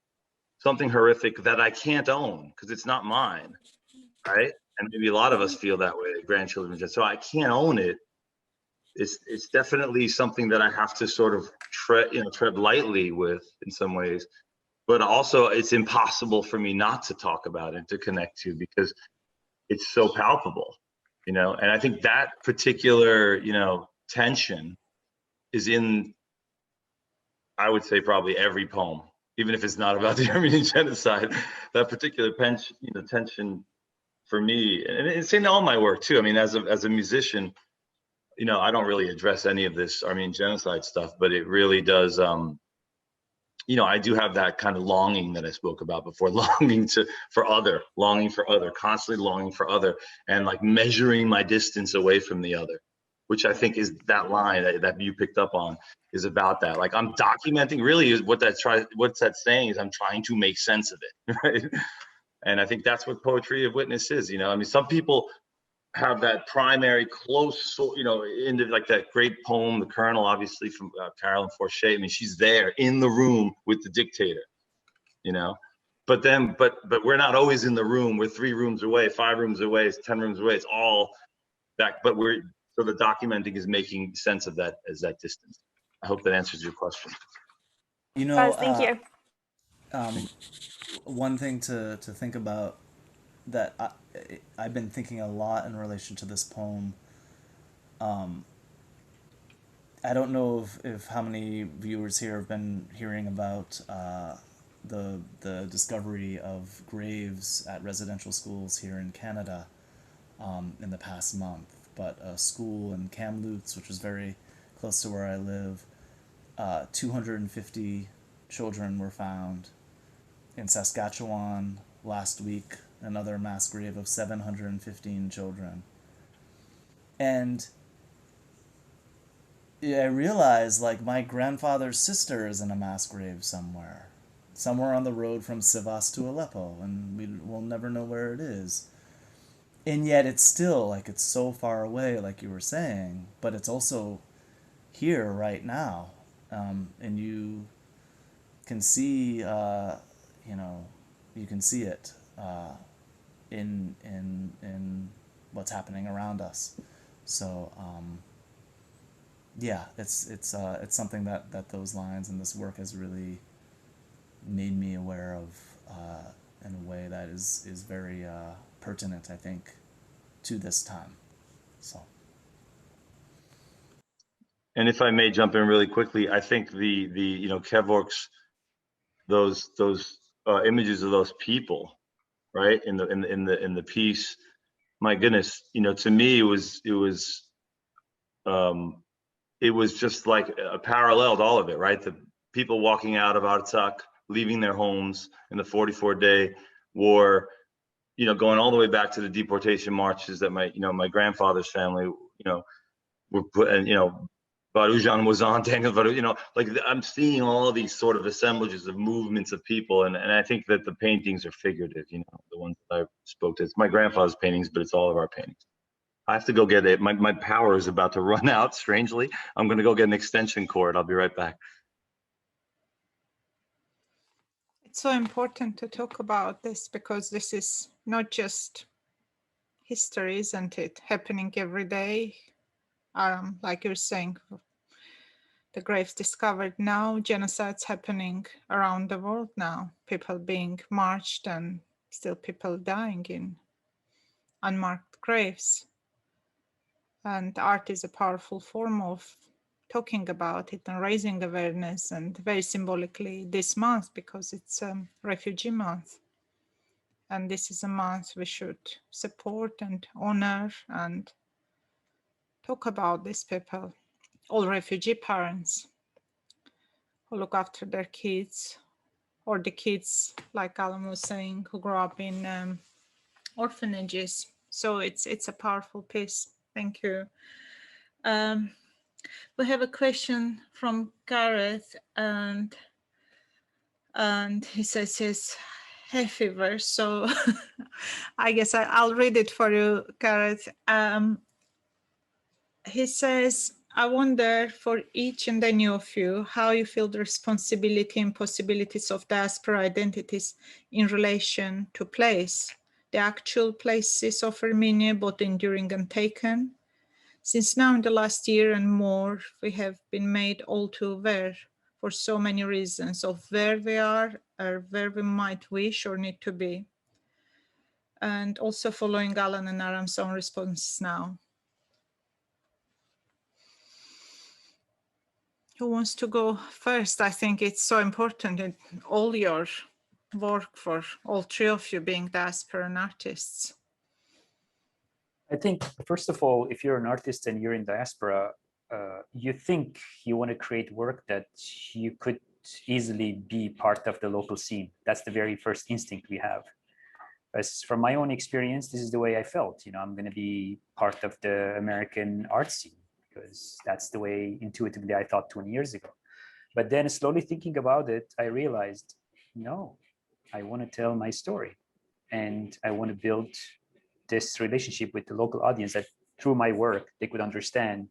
something horrific that I can't own because it's not mine, right? And maybe a lot of us feel that way, grandchildren. So I can't own it. It's definitely something that I have to sort of tread lightly with in some ways, but also it's impossible for me not to talk about it, to connect to, because it's so palpable, and I think that particular, tension is in, I would say, probably every poem, even if it's not about the Armenian genocide. That particular tension for me, and it's in all my work too. I mean, as a musician, I don't really address any of this Armenian genocide stuff, but it really does. I do have that kind of longing that I spoke about before, longing for other, constantly longing for other, and like measuring my distance away from the other, which I think is that line that you picked up on, is about that. Like, I'm documenting, really is what's that saying is, I'm trying to make sense of it, right? And I think that's what poetry of witness is. I mean, some people have that primary close, into like that great poem, The Colonel, obviously from Caroline Forche. I mean, she's there in the room with the dictator, but we're not always in the room. We're 3 rooms away, 5 rooms away, 10 rooms away. It's all back, so the documenting is making sense of that as that distance. I hope that answers your question. Thank you. One thing to think about that I've been thinking a lot in relation to this poem. I don't know if how many viewers here have been hearing about the discovery of graves at residential schools here in Canada in the past month. But a school in Kamloops, which is very close to where I live, 250 children were found. In Saskatchewan last week, another mass grave of 715 children. And I realized, like, my grandfather's sister is in a mass grave somewhere on the road from Sivas to Aleppo, and we'll never know where it is. And yet it's still, like, it's so far away, like you were saying, but it's also here right now. And you can see, you can see it in what's happening around us. So yeah, it's something that those lines and this work has really made me aware of in a way that is very pertinent, I think, to this time. So. And if I may jump in really quickly, I think the Kevork's those images of those people, right, in the piece, my goodness, to me it was just like a parallel to all of it, right? The people walking out of Artsakh, leaving their homes in the 44-day war, going all the way back to the deportation marches that my grandfather's family, were put, and Barujan was on, Daniel Barujan, like I'm seeing all these sort of assemblages of movements of people, and I think that the paintings are figurative, the ones that I spoke to. It's my grandfather's paintings, but it's all of our paintings. I have to go get it. My power is about to run out, strangely. I'm going to go get an extension cord. I'll be right back. It's so important to talk about this because this is not just history, isn't it? Happening every day. Like you're saying, the graves discovered now, genocides happening around the world now, people being marched and still people dying in unmarked graves. And art is a powerful form of talking about it and raising awareness, and very symbolically this month, because it's Refugee Month. And this is a month we should support and honor and talk about these people, all refugee parents who look after their kids, or the kids, like Alan was saying, who grow up in orphanages. So it's a powerful piece. Thank you. We have a question from Gareth, and he says his hay fever. So I guess I'll read it for you, Gareth. He says, I wonder for each and any of you, how you feel the responsibility and possibilities of diaspora identities in relation to place, the actual places of Armenia, both enduring and taken. Since now in the last year and more, we have been made all too aware for so many reasons of where we are or where we might wish or need to be. And also following Alan and Aram's own responses now. Who wants to go first? I think it's so important in all your work for all three of you being diaspora artists. I think, first of all, if you're an artist and you're in diaspora, you think you want to create work that you could easily be part of the local scene. That's the very first instinct we have. As from my own experience, this is the way I felt. You know, I'm going to be part of the American art scene, because that's the way intuitively I thought 20 years ago. But then slowly thinking about it, I realized, no, I want to tell my story. And I want to build this relationship with the local audience that through my work, they could understand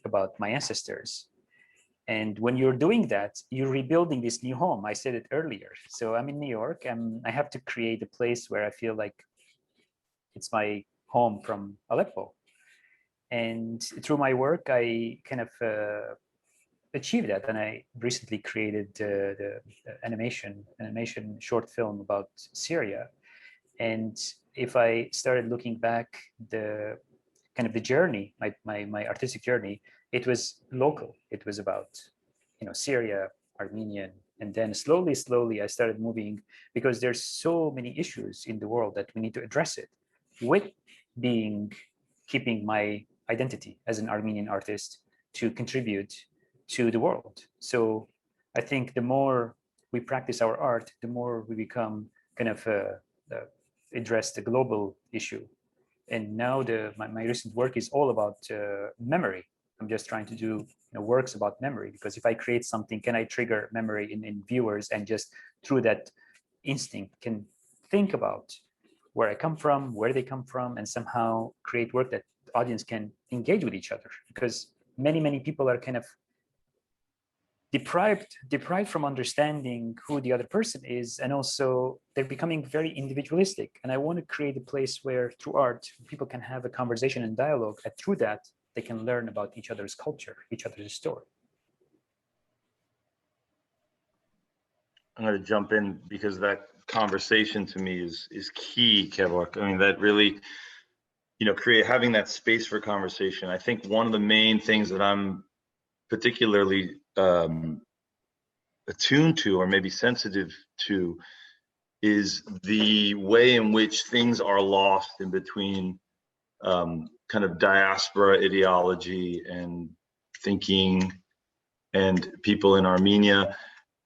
about my ancestors. And when you're doing that, you're rebuilding this new home. I said it earlier. So I'm in New York, and I have to create a place where I feel like it's my home from Aleppo. And through my work, I kind of achieved that. And I recently created the animation short film about Syria. And if I started looking back, the kind of the journey, my artistic journey, it was local. It was about, Syria, Armenian, and then slowly I started moving, because there's so many issues in the world that we need to address it with keeping my identity as an Armenian artist to contribute to the world. So I think the more we practice our art, the more we become kind of address the global issue. And now my recent work is all about memory. I'm just trying to do works about memory, because if I create something, can I trigger memory in viewers, and just through that instinct can think about where I come from, where they come from, and somehow create work that the audience can engage with each other, because many people are kind of deprived from understanding who the other person is, and also they're becoming very individualistic. And I want to create a place where through art people can have a conversation and dialogue, and through that they can learn about each other's culture, each other's story. I'm going to jump in, because that conversation to me is key, Kevork. I mean, that really, having that space for conversation. I think one of the main things that I'm particularly attuned to, or maybe sensitive to, is the way in which things are lost in between kind of diaspora ideology and thinking and people in Armenia.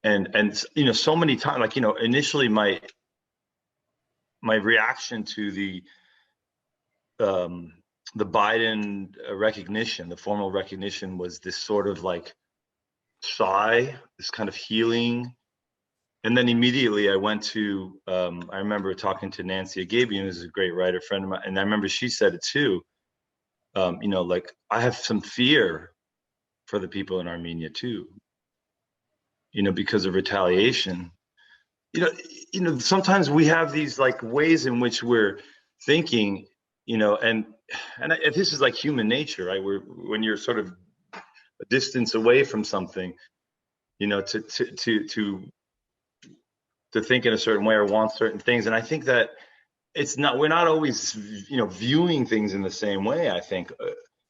And so many times, like, initially my reaction to the Biden recognition, the formal recognition, was this sort of like sigh, this kind of healing. And then immediately I went to, I remember talking to Nancy Agabian, who's a great writer friend of mine, and I remember she said it too, like, I have some fear for the people in Armenia too, because of retaliation. Sometimes we have these like ways in which we're thinking, you know, and this is like human nature, right? When you're sort of a distance away from something, you know, to think in a certain way or want certain things. And I think that we're not always, you know, viewing things in the same way. I think,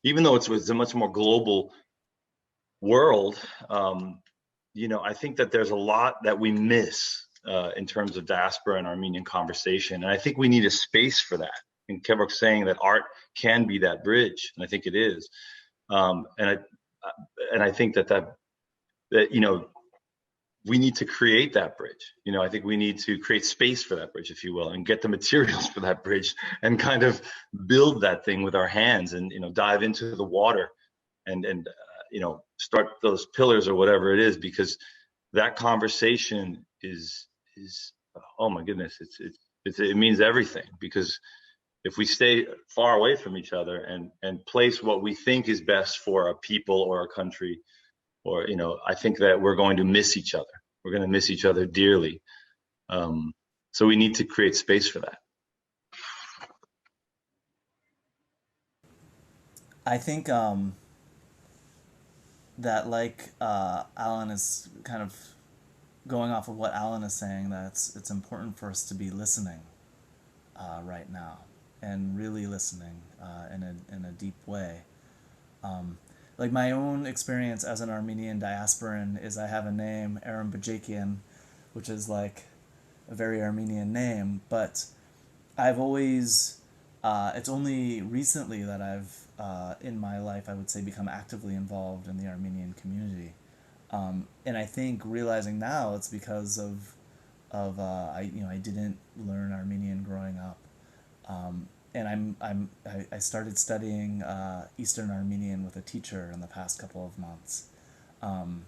even though it's a much more global world, you know, I think that there's a lot that we miss in terms of diaspora and Armenian conversation. And I think we need a space for that. And Kevork's saying that art can be that bridge, and I think it is. And I think that you know, we need to create that bridge. You know, I think we need to create space for that bridge, if you will, and get the materials for that bridge and kind of build that thing with our hands, and, you know, dive into the water and you know, start those pillars or whatever it is, because that conversation is oh my goodness, it means everything. Because if we stay far away from each other and place what we think is best for a people or a country, or, you know, I think that we're going to miss each other. We're going to miss each other dearly. So we need to create space for that. I think that, like, Alan is kind of going off of what Alan is saying, that it's important for us to be listening right now, and really listening in a deep way. Like, my own experience as an Armenian diasporan is I have a name, Aram Bajakian, which is like a very Armenian name, but I've always, it's only recently that I've, in my life, I would say, become actively involved in the Armenian community. And I think realizing now it's because of I didn't learn Armenian growing up. And I started studying Eastern Armenian with a teacher in the past couple of months. And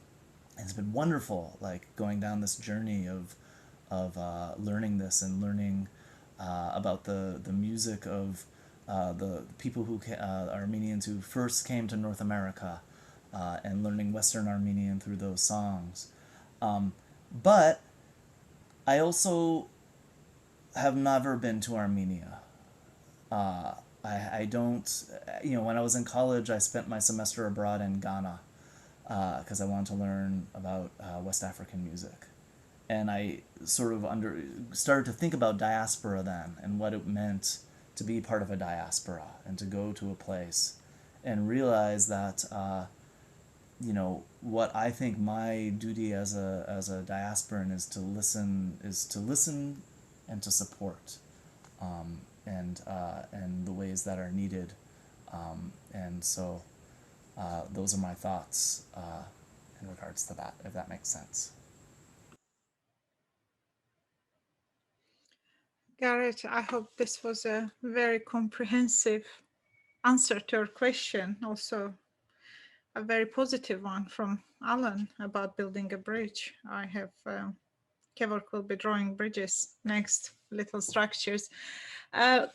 it's been wonderful, like, going down this journey of learning this and learning about the music of the people who Armenians who first came to North America, and learning Western Armenian through those songs. But I also have never been to Armenia. I don't, you know, when I was in college, I spent my semester abroad in Ghana because I wanted to learn about West African music. And I sort of started to think about diaspora then, and what it meant to be part of a diaspora and to go to a place, and realize that, you know, what I think my duty as a diasporan is to listen and to support, and the ways that are needed, and so those are my thoughts in regards to that, if that makes sense. Garrett, I hope this was a very comprehensive answer to your question. Also, a very positive one from Alan about building a bridge. I have, Kevork will be drawing bridges next, little structures.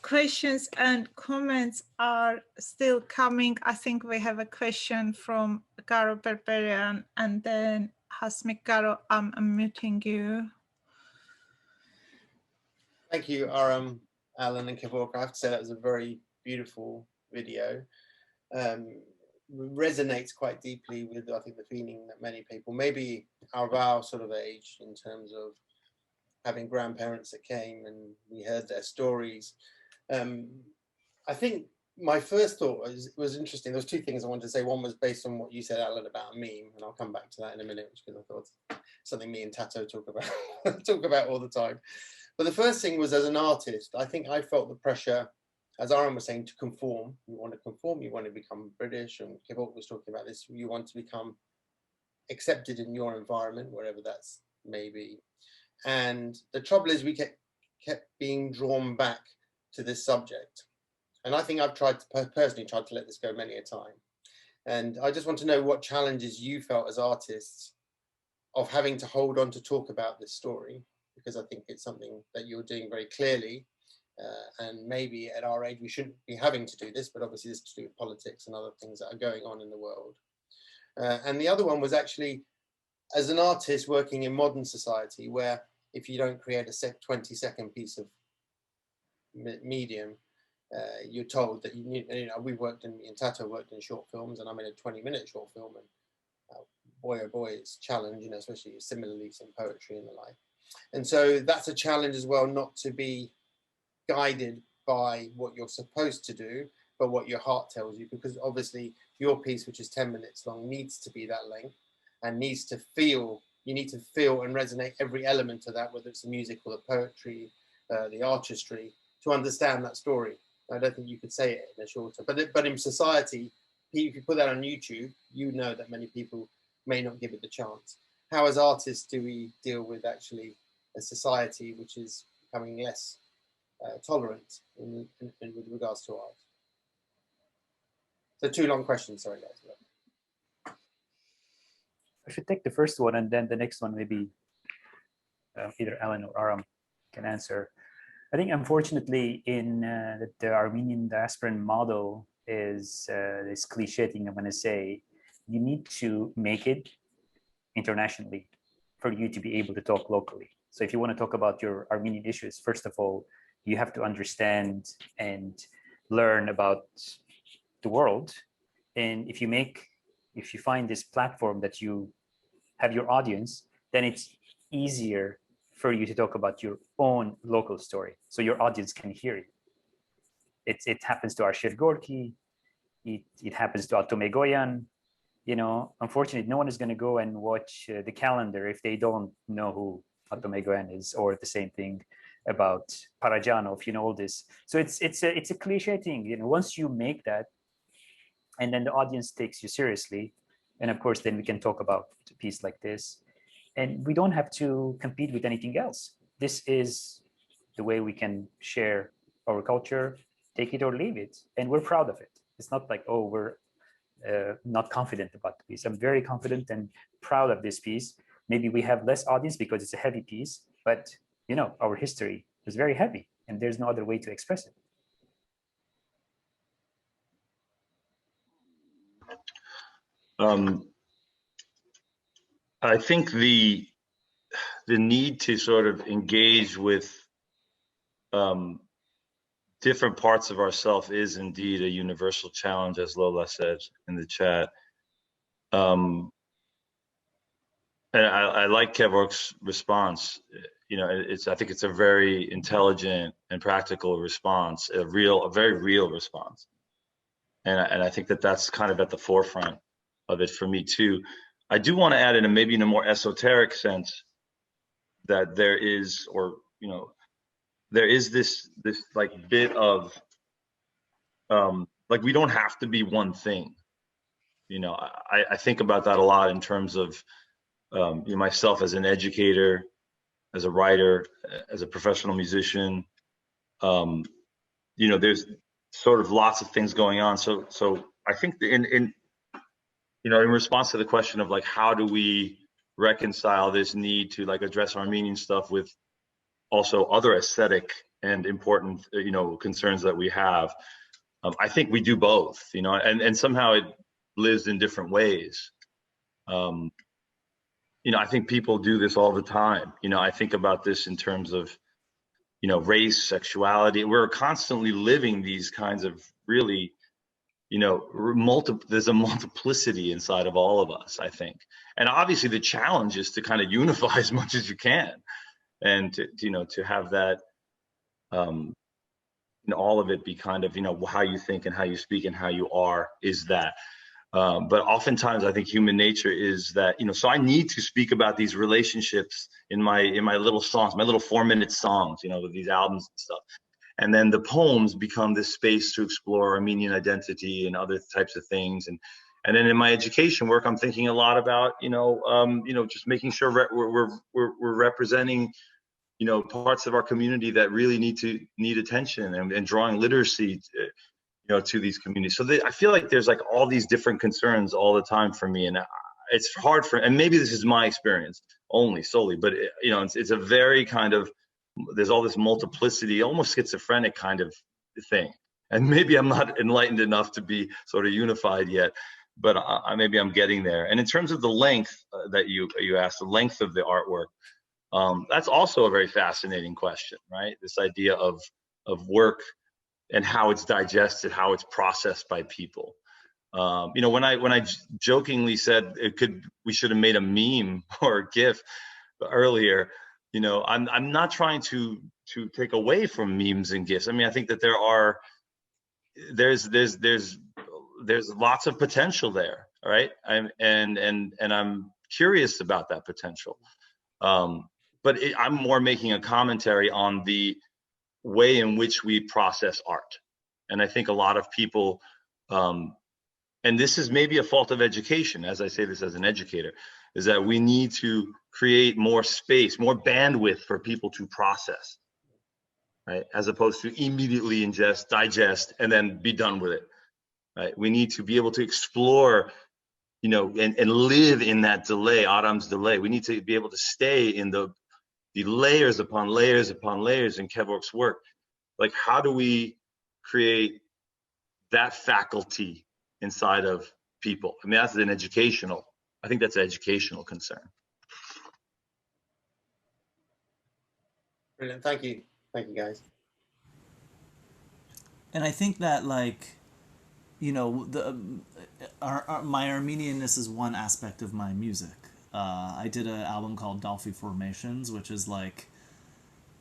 Questions and comments are still coming. I think we have a question from Garo Berberian, and then Hasmik. Garo, I'm unmuting you. Thank you, Aram, Alan, and Kevork. I have to say that was a very beautiful video. Resonates quite deeply with, I think, the feeling that many people, maybe our sort of age, in terms of having grandparents that came and we heard their stories. I think my first thought was interesting. There was two things I wanted to say. One was based on what you said, Alan, about a meme, and I'll come back to that in a minute, because I thought something me and Tato talk about all the time. But the first thing was, as an artist, I think I felt the pressure, as Aram was saying, to conform. You want to conform, you want to become British, and Kevork was talking about this, you want to become accepted in your environment, wherever that's may be. And the trouble is, we kept being drawn back to this subject. And I think I've personally tried to let this go many a time. And I just want to know what challenges you felt as artists of having to hold on to talk about this story, because I think it's something that you're doing very clearly. And maybe at our age, we shouldn't be having to do this, but obviously this is to do with politics and other things that are going on in the world. And the other one was actually, as an artist working in modern society, where if you don't create a 20-second piece of medium, you're told that you need, we worked in Tato worked in short films, and I made a 20-minute short film, and boy, oh boy, it's a challenge, especially similarly some poetry and the like. And so that's a challenge as well, not to be guided by what you're supposed to do, but what your heart tells you, because obviously your piece, which is 10 minutes long, needs to be that length and needs to feel, you need to feel and resonate every element of that, whether it's the music or the poetry, the artistry, to understand that story. I don't think you could say it in a shorter, but in society, if you put that on YouTube, you know that many people may not give it the chance. How as artists do we deal with actually a society which is becoming less tolerant with regards to art? So 2 long questions, sorry guys. I should take the first one, and then the next one maybe either Alan or Aram can answer. I think unfortunately in the Armenian diasporan model is this cliche thing I'm going to say, you need to make it internationally for you to be able to talk locally. So if you want to talk about your Armenian issues, first of all, you have to understand and learn about the world. And if you find this platform that you have your audience, then it's easier for you to talk about your own local story, so your audience can hear you. It happens to Arshir Gorky, it happens to Atome Goyan. Unfortunately, no one is going to go and watch the calendar if they don't know who Atome Goyan is, or the same thing about Parajanov, all this. So it's a cliche thing. Once you make that, and then the audience takes you seriously, and of course, then we can talk about a piece like this. And we don't have to compete with anything else. This is the way we can share our culture, take it or leave it. And we're proud of it. It's not like, oh, we're not confident about the piece. I'm very confident and proud of this piece. Maybe we have less audience because it's a heavy piece, but our history is very heavy and there's no other way to express it. I think the need to sort of engage with different parts of ourself is indeed a universal challenge, as Lola said in the chat. And I like Kevork's response. I think it's a very intelligent and practical response, a very real response. And I think that that's kind of at the forefront of it for me too. I do want to add maybe in a more esoteric sense that there is, there is this like bit of like we don't have to be one thing. I think about that a lot in terms of myself as an educator, as a writer, as a professional musician. There's sort of lots of things going on. So I think in response to the question of like, how do we reconcile this need to like address Armenian stuff with also other aesthetic and important, concerns that we have. I think we do both, and somehow it lives in different ways. I think people do this all the time. I think about this in terms of, race, sexuality. We're constantly living these kinds of really, there's a multiplicity inside of all of us, I think. And obviously the challenge is to kind of unify as much as you can, and to have that, all of it be kind of, how you think and how you speak and how you are is that. But oftentimes I think human nature is that, so I need to speak about these relationships in my little songs, my little 4-minute songs, with these albums and stuff. And then the poems become this space to explore Armenian identity and other types of things. And then in my education work, I'm thinking a lot about, just making sure we're representing, parts of our community that really need attention, and drawing literacy, to these communities. So I feel like there's like all these different concerns all the time for me, and it's hard and maybe this is my experience solely, but it's a very kind of, there's all this multiplicity, almost schizophrenic kind of thing. And maybe I'm not enlightened enough to be sort of unified yet, but maybe I'm getting there. And in terms of the length that you asked, the length of the artwork, that's also a very fascinating question, right? This idea of work and how it's digested, how it's processed by people. You know, when I jokingly said we should have made a meme or a GIF earlier, you know, I'm not trying to take away from memes and GIFs. I mean, I think that there's lots of potential there, right? And I'm curious about that potential. But I'm more making a commentary on the way in which we process art. And I think a lot of people, and this is maybe a fault of education, as I say this as an educator, is that we need to create more space, more bandwidth for people to process, right? As opposed to immediately ingest, digest, and then be done with it, right? We need to be able to explore, you know, and live in that delay, Aram's delay. We need to be able to stay in the layers upon layers upon layers in Kevork's work. Like, how do we create that faculty inside of people? I mean, I think that's an educational concern. Brilliant. Thank you. Thank you, guys. And I think that, like, you know, my Armenianness is one aspect of my music. I did an album called Dolphy Formations, which is like,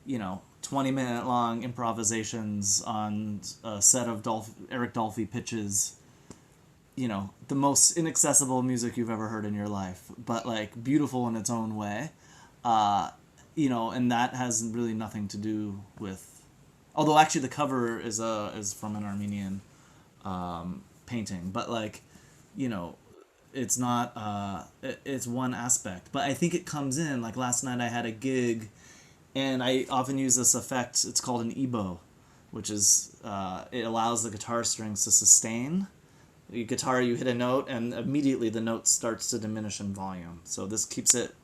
you know, 20-minute long improvisations on a set of Eric Dolphy pitches. You know, the most inaccessible music you've ever heard in your life, but like beautiful in its own way. You know, and that has really nothing to do with, although actually the cover is from an Armenian painting, but like, you know, it's not it's one aspect. But I think it comes in, like last night I had a gig, and I often use this effect. It's called an ebo, which is it allows the guitar strings to sustain. You guitar, you hit a note, and immediately the note starts to diminish in volume. So this keeps it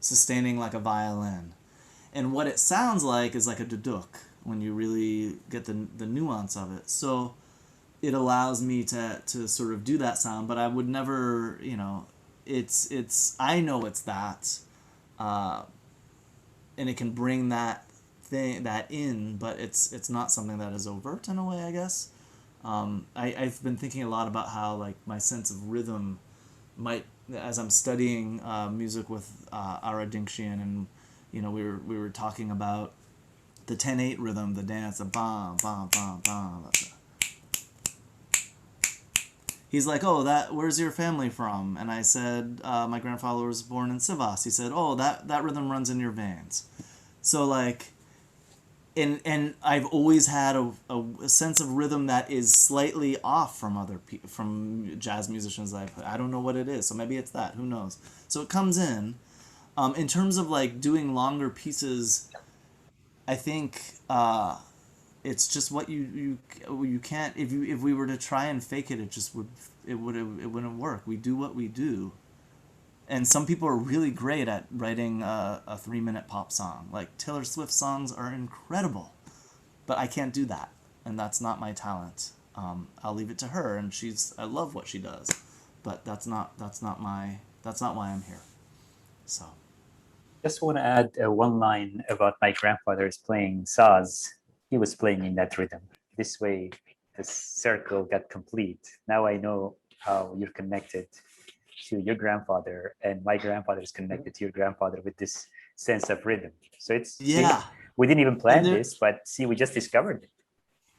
sustaining like a violin. And what it sounds like is like a duduk when you really get the nuance of it. So it allows me to sort of do that sound, but I would never, you know, I know it's that, and it can bring that in, but it's not something that is overt in a way, I guess. I've been thinking a lot about how, like, my sense of rhythm might, as I'm studying music with Aram Bajakian, and you know, we were talking about the 10/8 rhythm, the dance, the bam bam bam bam. He's like, oh, where's your family from? And I said, my grandfather was born in Sivas. He said, oh, that rhythm runs in your veins. So like, and I've always had a sense of rhythm that is slightly off from from jazz musicians I don't know what it is. So maybe it's that. Who knows? So it comes in. In terms of like doing longer pieces, I think it's just what you can't, if we were to try and fake it, it wouldn't work. We do what we do. And some people are really great at writing a 3-minute pop song. Like Taylor Swift songs are incredible, but I can't do that, and that's not my talent. I'll leave it to her, and I love what she does, but that's not why I'm here. So, Just want to add one line about my grandfather's playing saz. He was playing in that rhythm. This way, the circle got complete. Now I know how you're connected to your grandfather, and my grandfather is connected to your grandfather with this sense of rhythm. So it's, yeah, we didn't even plan this, but see, we just discovered it.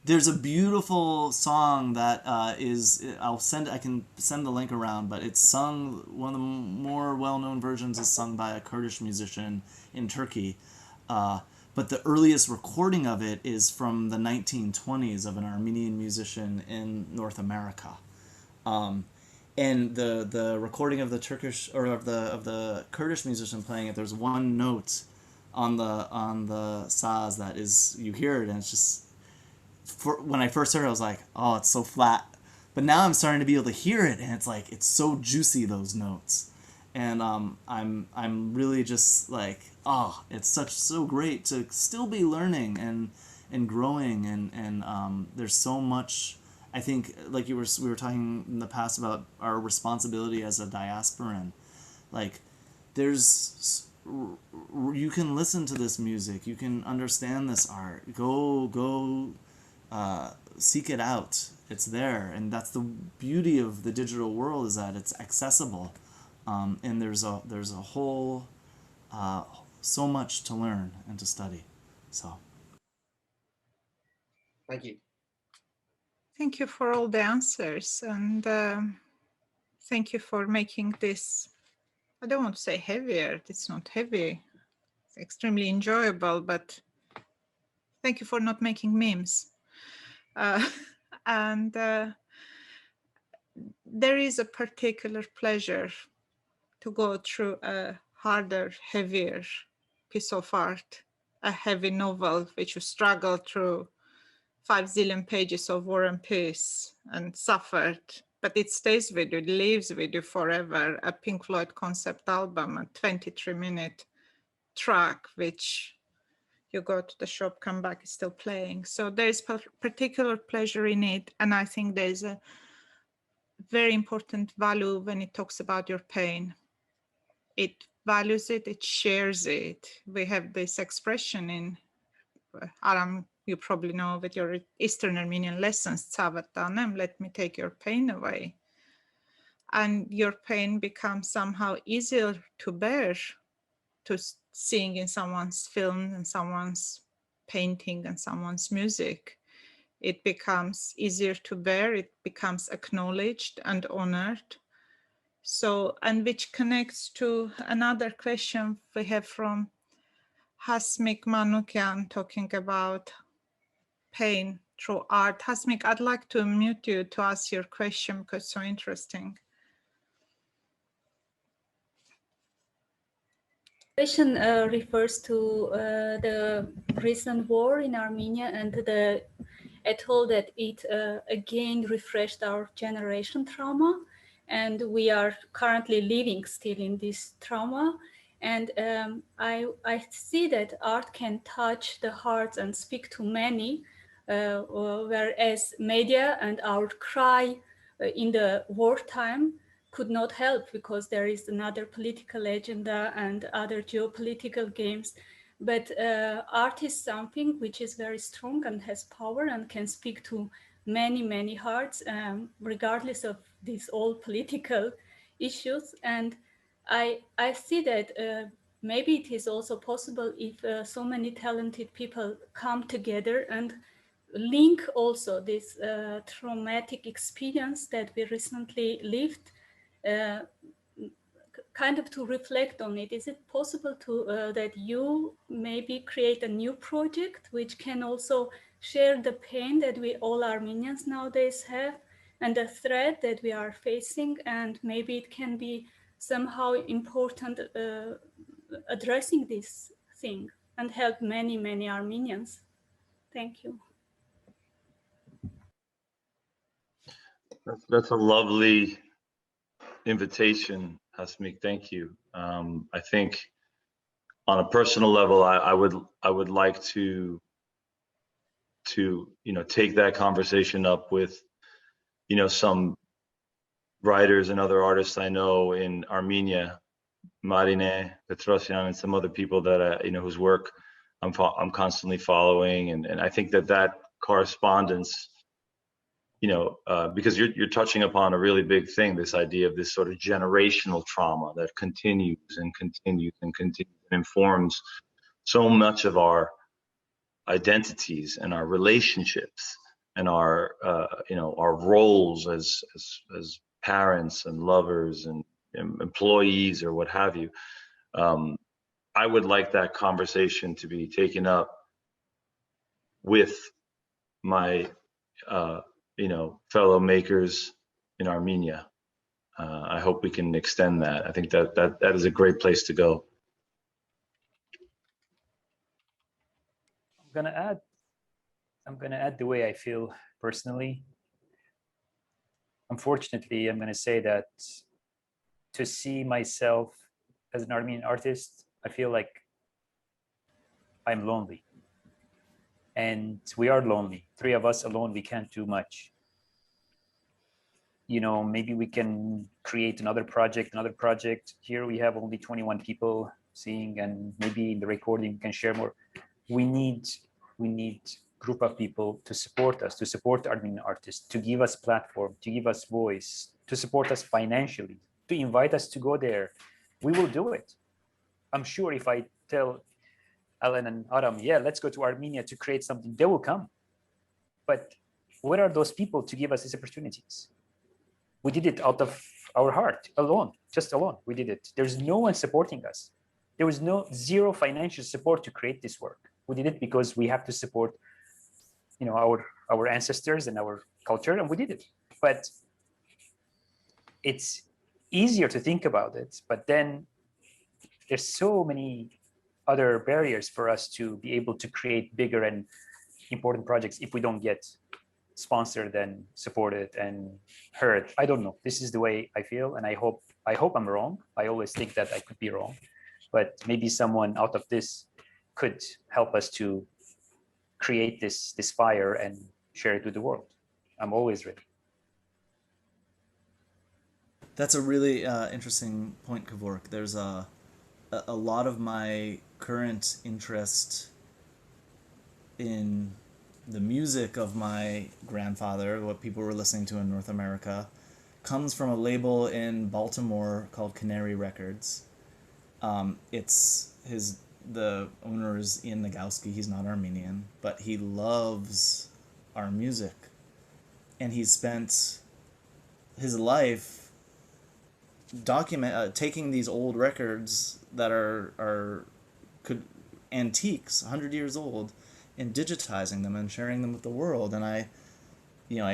There's a beautiful song that I can send the link around, but it's sung, one of the more well-known versions is sung by a Kurdish musician in Turkey. But the earliest recording of it is from the 1920s of an Armenian musician in North America. And the recording of the Turkish, or of the Kurdish musician playing it, there's one note on the saz that is, you hear it, and it's just, when I first heard it, I was like, oh, it's so flat. But now I'm starting to be able to hear it, and it's like, it's so juicy, those notes. And I'm really just like, oh, it's so great to still be learning and growing, and there's so much. I think, like we were talking in the past about our responsibility as a diasporan. Like, you can listen to this music, you can understand this art. Go seek it out. It's there, and that's the beauty of the digital world, is that it's accessible, and there's a whole so much to learn and to study. So Thank you. Thank you for all the answers, and thank you for making this, I don't want to say heavier, it's not heavy, it's extremely enjoyable, but thank you for not making memes. And there is a particular pleasure to go through a harder, heavier piece of art, a heavy novel which you struggle through 5 zillion pages of War and Peace and suffered, but it stays with you, it lives with you forever. A Pink Floyd concept album, a 23-minute track, which you go to the shop, come back, it's still playing. So there's particular pleasure in it. And I think there's a very important value when it talks about your pain. It values it, it shares it. We have this expression in Aram, you probably know with your Eastern Armenian lessons, Tsavat Tanem, let me take your pain away. And your pain becomes somehow easier to bear, to seeing in someone's film and someone's painting and someone's music. It becomes easier to bear, it becomes acknowledged and honored. So, and which connects to another question we have from Hasmik Manukyan talking about pain through art. Hasmik, I'd like to unmute you to ask your question because it's so interesting. Question refers to the recent war in Armenia and the told that it again refreshed our generation trauma, and we are currently living still in this trauma. And I see that art can touch the hearts and speak to many, whereas media and our cry in the wartime could not help because there is another political agenda and other geopolitical games. But art is something which is very strong and has power and can speak to many, many hearts, regardless of these all political issues. And I see that maybe it is also possible if so many talented people come together and link also this traumatic experience that we recently lived, kind of to reflect on it. Is it possible to that you maybe create a new project which can also share the pain that we all Armenians nowadays have and the threat that we are facing, and maybe it can be somehow important addressing this thing and help many, many Armenians? Thank you. That's a lovely invitation, Hasmik. Thank you. I think on a personal level, I would like to take that conversation up with some writers and other artists I know in Armenia, Madeleine Peyroux and some other people that whose work I'm constantly following, and I think that correspondence, because you're touching upon a really big thing, this idea of this sort of generational trauma that continues and continues and continues and informs so much of our identities and our relationships and our our roles as parents and lovers and employees or what have you. I would like that conversation to be taken up with my fellow makers in Armenia. I hope we can extend that. I think that is a great place to go. I'm gonna add the way I feel personally. Unfortunately, I'm gonna say that to see myself as an Armenian artist, I feel like I'm lonely. And we are lonely. 3 of us alone, we can't do much. Maybe we can create another project. Here we have only 21 people seeing, and maybe in the recording we can share more. We need group of people to support us, to support Armenian artists, to give us platform, to give us voice, to support us financially, to invite us to go there, we will do it. I'm sure if I tell Alan and Aram, yeah, let's go to Armenia to create something, they will come. But where are those people to give us these opportunities? We did it out of our heart, alone, just alone. We did it. There's no one supporting us. There was zero financial support to create this work. We did it because we have to support, our ancestors and our culture, and we did it. But it's easier to think about it, but then there's so many other barriers for us to be able to create bigger and important projects if we don't get sponsored and supported and heard. I don't know. This is the way I feel, and I hope I'm wrong. I always think that I could be wrong, but maybe someone out of this could help us to create this fire and share it with the world. I'm always ready. That's a really interesting point, Kevork. There's a lot of my current interest in the music of my grandfather, what people were listening to in North America, comes from a label in Baltimore called Canary Records. The owner is Ian Nagowski. He's not Armenian, but he loves our music, and he spent his life taking these old records that are antiques, 100 years old, and digitizing them and sharing them with the world. And I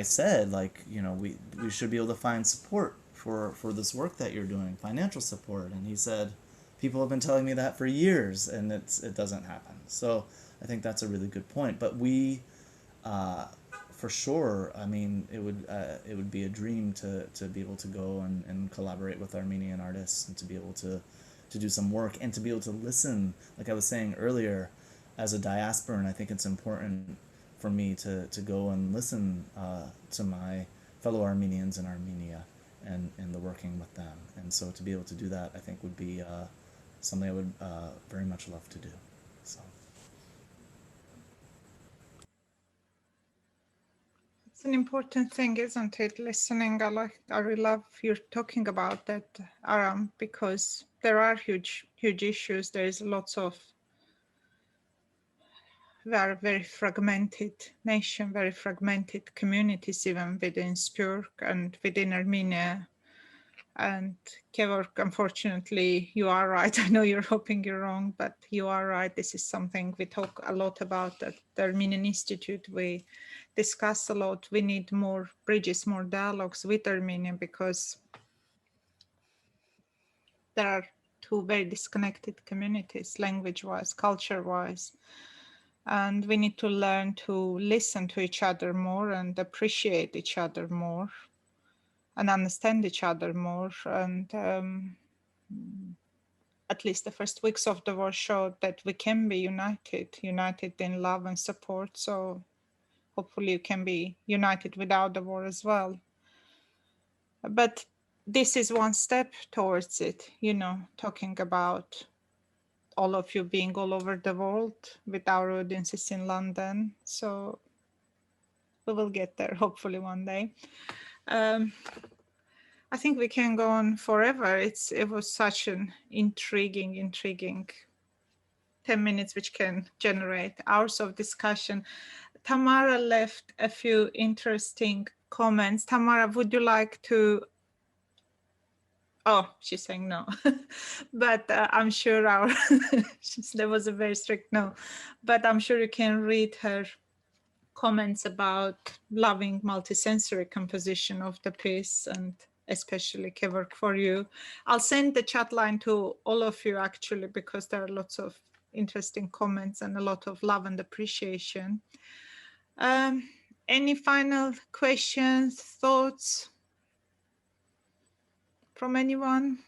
said, we should be able to find support for this work that you're doing, financial support. And he said, people have been telling me that for years, and it doesn't happen. So I think that's a really good point. But we, for sure, I mean, it would be a dream to be able to go and collaborate with Armenian artists, and to be able to do some work, and to be able to listen, like I was saying earlier, as a diasporan. I think it's important for me to go and listen to my fellow Armenians in Armenia and the working with them. And so to be able to do that, I think would be something I would very much love to do. So. It's an important thing, isn't it? Listening. I really love you talking about that, Aram, because there are huge issues. There is lots of very fragmented nation, very fragmented communities, even within Spurk and within Armenia. And Kevork, unfortunately, you are right. I know you're hoping you're wrong, but you are right. This is something we talk a lot about at the Armenian Institute. We discuss a lot. We need more bridges, more dialogues with Armenia, because there are two very disconnected communities, language-wise, culture-wise. And we need to learn to listen to each other more and appreciate each other more and understand each other more. And at least the first weeks of the war showed that we can be united in love and support. So hopefully you can be united without the war as well. But this is one step towards it, talking about all of you being all over the world with our audiences in London. So we will get there hopefully one day. I think we can go on forever. It was such an intriguing 10 minutes, which can generate hours of discussion. Tamara left a few interesting comments. Tamara, would you like to? Oh, she's saying no, but I'm sure there was a very strict no, but I'm sure you can read her comments about loving multisensory composition of the piece, and especially Kevork for you. I'll send the chat line to all of you actually, because there are lots of interesting comments and a lot of love and appreciation. Any final questions, thoughts from anyone?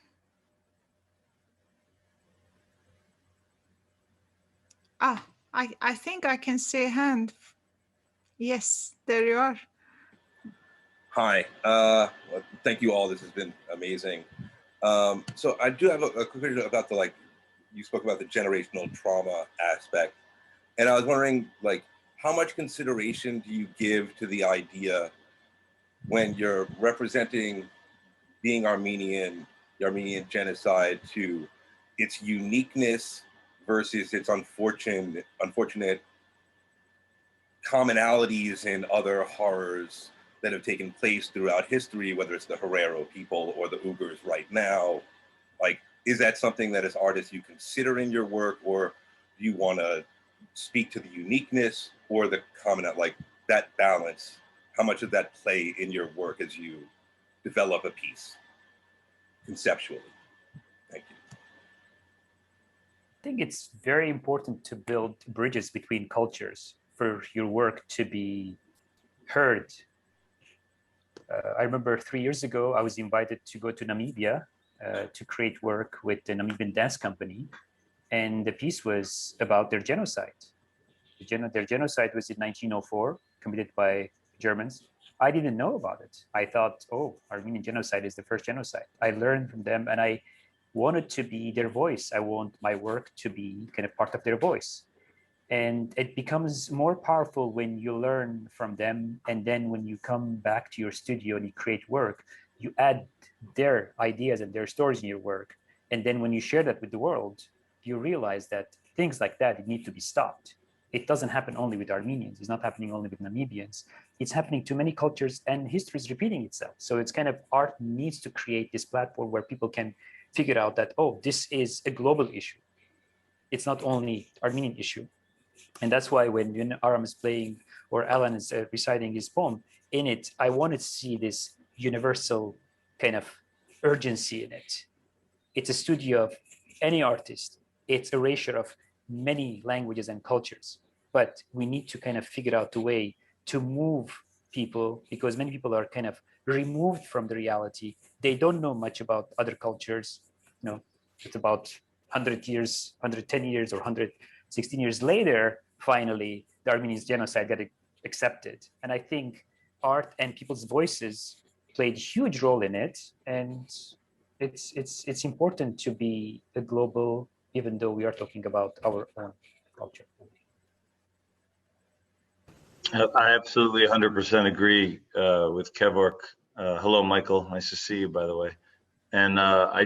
I think I can see a hand. Yes, there you are. Hi, well, thank you all. This has been amazing. So I do have a quick question about you spoke about the generational trauma aspect. And I was wondering, how much consideration do you give to the idea when you're representing being Armenian, the Armenian genocide, to its uniqueness versus its unfortunate commonalities and other horrors that have taken place throughout history, whether it's the Herero people or the Uyghurs right now? Like, is that something that as artists you consider in your work, or do you want to speak to the uniqueness or the common, like that balance? How much of that play in your work as you develop a piece conceptually? Thank you. I think it's very important to build bridges between cultures for your work to be heard. I remember 3 years ago, I was invited to go to Namibia to create work with the Namibian dance company. And the piece was about their genocide. Their genocide was in 1904, committed by Germans. I didn't know about it. I thought, oh, Armenian genocide is the first genocide. I learned from them, and I wanted to be their voice. I want my work to be kind of part of their voice. And it becomes more powerful when you learn from them. And then when you come back to your studio and you create work, you add their ideas and their stories in your work. And then when you share that with the world, you realize that things like that need to be stopped. It doesn't happen only with Armenians. It's not happening only with Namibians. It's happening to many cultures, and history is repeating itself. So it's kind of, art needs to create this platform where people can figure out that, oh, this is a global issue. It's not only Armenian issue. And that's why when Aram is playing, or Alan is reciting his poem, in it, I wanted to see this universal kind of urgency in it. It's a studio of any artist. It's a erasure of many languages and cultures. But we need to kind of figure out a way to move people, because many people are kind of removed from the reality. They don't know much about other cultures. You know, it's about 100 years, 110 years, or 116 years later, finally, the Armenian genocide got accepted. And I think art and people's voices played a huge role in it. And it's important to be a global, even though we are talking about our own culture. I absolutely 100% agree with Kevork. Hello, Michael. Nice to see you, by the way. And I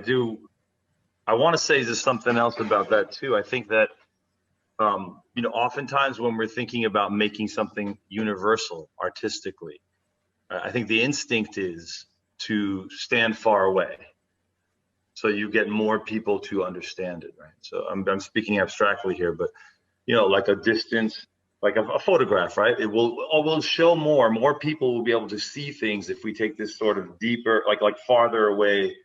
want to say just something else about that too. I think that, you know, oftentimes when we're thinking about making something universal artistically, I think the instinct is to stand far away, so you get more people to understand it, right? So I'm speaking abstractly here, but you know, like a distance, like a photograph, right? It will show more people will be able to see things if we take this sort of deeper, like farther away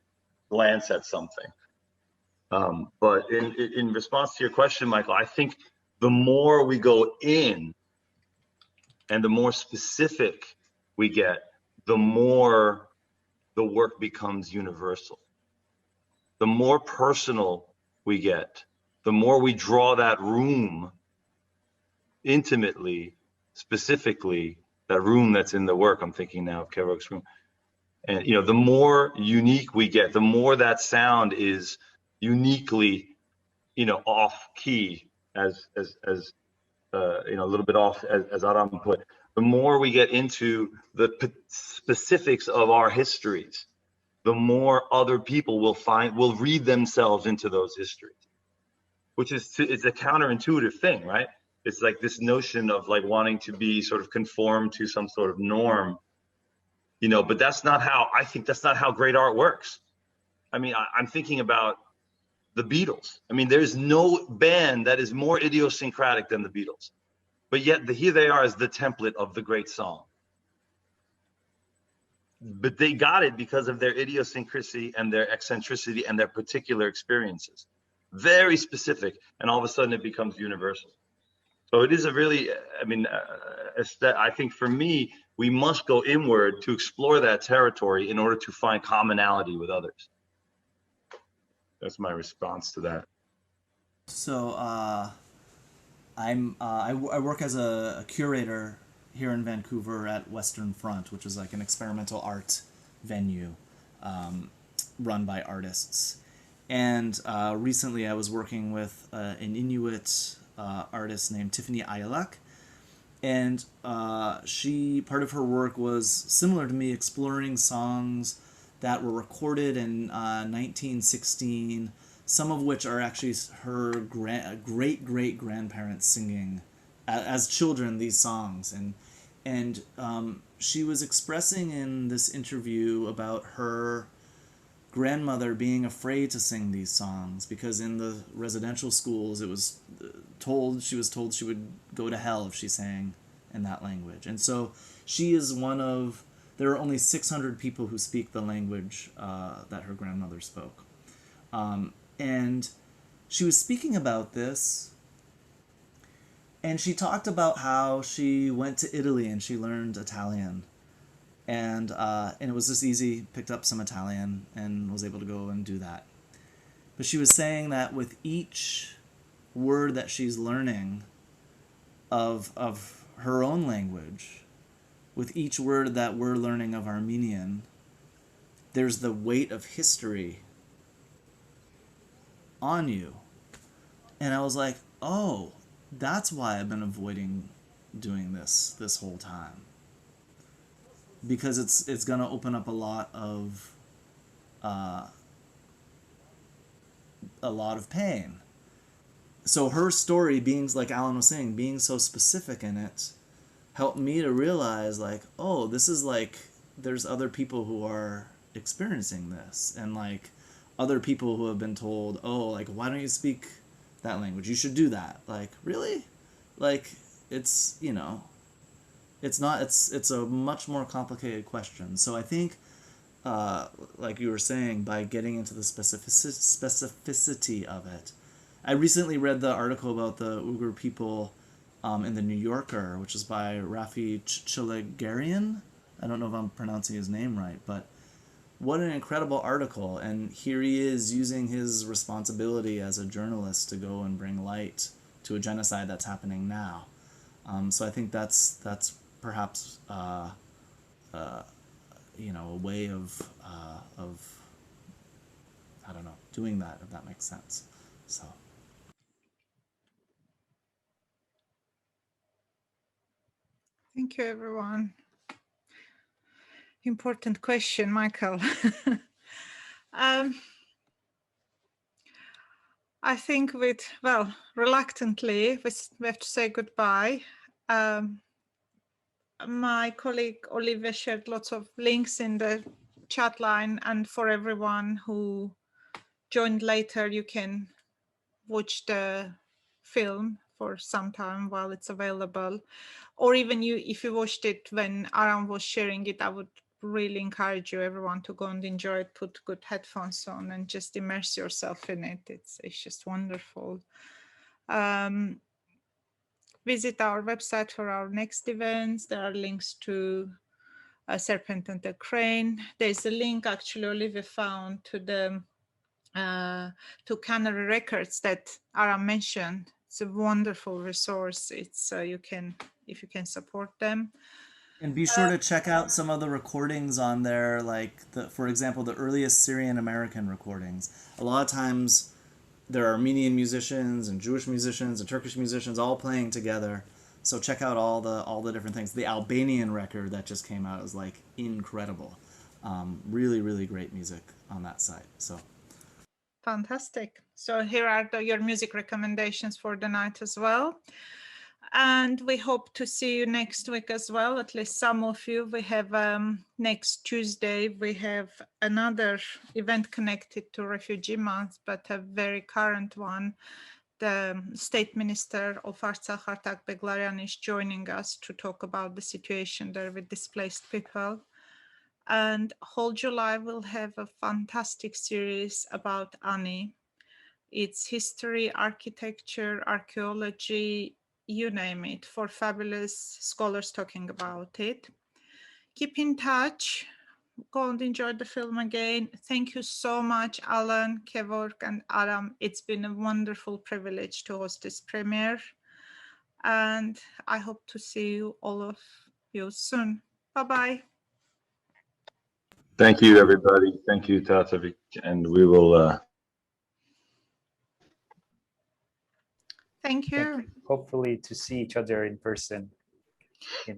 glance at something. But in response to your question, Michael, I think the more we go in and the more specific we get, the more the work becomes universal. The more personal we get, the more we draw that room intimately, specifically, that room that's in the work. I'm thinking now of Kevork's room. And you know, the more unique we get, the more that sound is uniquely, you know, off key, as you know, a little bit off, as Aram put. The more we get into the specifics of our histories, the more other people will read themselves into those histories, which is it's a counterintuitive thing, right? It's like this notion of like wanting to be sort of conform to some sort of norm, you know, but that's not how, I think that's not how great art works. I mean, I'm thinking about the Beatles. I mean, there's no band that is more idiosyncratic than the Beatles, but yet here they are as the template of the great song. But they got it because of their idiosyncrasy and their eccentricity and their particular experiences. Very specific, and all of a sudden it becomes universal. So it is a really, I mean, I think for me, we must go inward to explore that territory in order to find commonality with others. That's my response to that. So I work as a curator here in Vancouver at Western Front, which is like an experimental art venue run by artists. And recently I was working with an Inuit artist named Tiffany Ayalak. And part of her work was similar to me, exploring songs that were recorded in 1916, some of which are actually her great-great-grandparents singing as children these songs. And she was expressing in this interview about her grandmother being afraid to sing these songs because in the residential schools she was told she would go to hell if she sang in that language. And so she is there are only 600 people who speak the language that her grandmother spoke. And she was speaking about this, and she talked about how she went to Italy and she learned Italian. And it was just easy, picked up some Italian and was able to go and do that. But she was saying that with each word that she's learning of her own language, with each word that we're learning of Armenian, there's the weight of history on you. And I was like, oh, that's why I've been avoiding doing this whole time. Because it's going to open up a lot of pain. So her story, being, like Alan was saying, being so specific in it, helped me to realize, like, oh, this is like, there's other people who are experiencing this, and like other people who have been told, oh, like, why don't you speak that language? You should do that. Like, really? Like, it's, you know, it's not, it's a much more complicated question. So I think, like you were saying, by getting into the specificity of it, I recently read the article about the Uyghur people in the New Yorker, which is by Rafi Chilegarian. I don't know if I'm pronouncing his name right, but what an incredible article. And here he is using his responsibility as a journalist to go and bring light to a genocide that's happening now. So I think that's perhaps you know, a way of I don't know, doing that, if that makes sense. So. Thank you, everyone. Important question, Michael. I think reluctantly, we have to say goodbye. My colleague Olivia shared lots of links in the chat line, and for everyone who joined later, you can watch the film for some time while it's available. Or even if you watched it when Aram was sharing it, I would really encourage you, everyone, to go and enjoy it, put good headphones on and just immerse yourself in it. It's just wonderful. Visit our website for our next events. There are links to Serpent and the Crane. There's a link actually Olivia found to the to Canary Records that Aram mentioned. It's a wonderful resource. It's you can, if you can support them. And be sure to check out some of the recordings on there, like, for example, the earliest Syrian American recordings. A lot of times there are Armenian musicians and Jewish musicians and Turkish musicians all playing together. So check out all the different things. The Albanian record that just came out is like incredible. Really, really great music on that site. So fantastic. So here are your music recommendations for the night as well. And we hope to see you next week as well, at least some of you. We have next Tuesday, we have another event connected to Refugee Month, but a very current one. The State Minister of Artsakh, Artak Beglarian, is joining us to talk about the situation there with displaced people. And whole July we'll have a fantastic series about Ani. It's history, architecture, archaeology, you name it, for fabulous scholars talking about it. Keep in touch. Go and enjoy the film again. Thank you so much, Alan, Kevork, and Aram. It's been a wonderful privilege to host this premiere. And I hope to see you, all of you, soon. Bye-bye. Thank you, everybody. Thank you, Tatovic. And we will... Thank you. Hopefully to see each other in person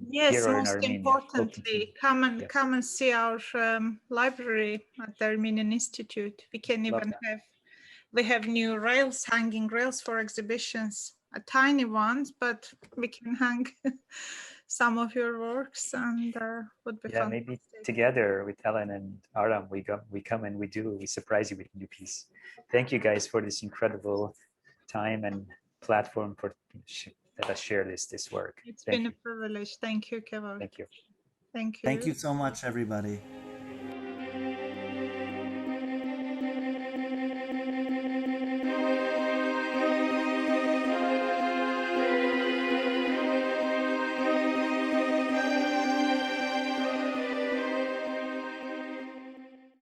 Yes, here or in most Armenia. importantly, Yes. come and see our library at the Armenian Institute. We can Love even that. we have new rails, hanging rails for exhibitions, tiny ones, but we can hang some of your works, and would be Yeah, maybe fantastic. together with Alan and Aram, we come and we surprise you with a new piece. Thank you guys for this incredible time and platform for that I share this work. It's Thank been you. a privilege. Thank you, Kevork. Thank you. Thank you. Thank you so much, everybody.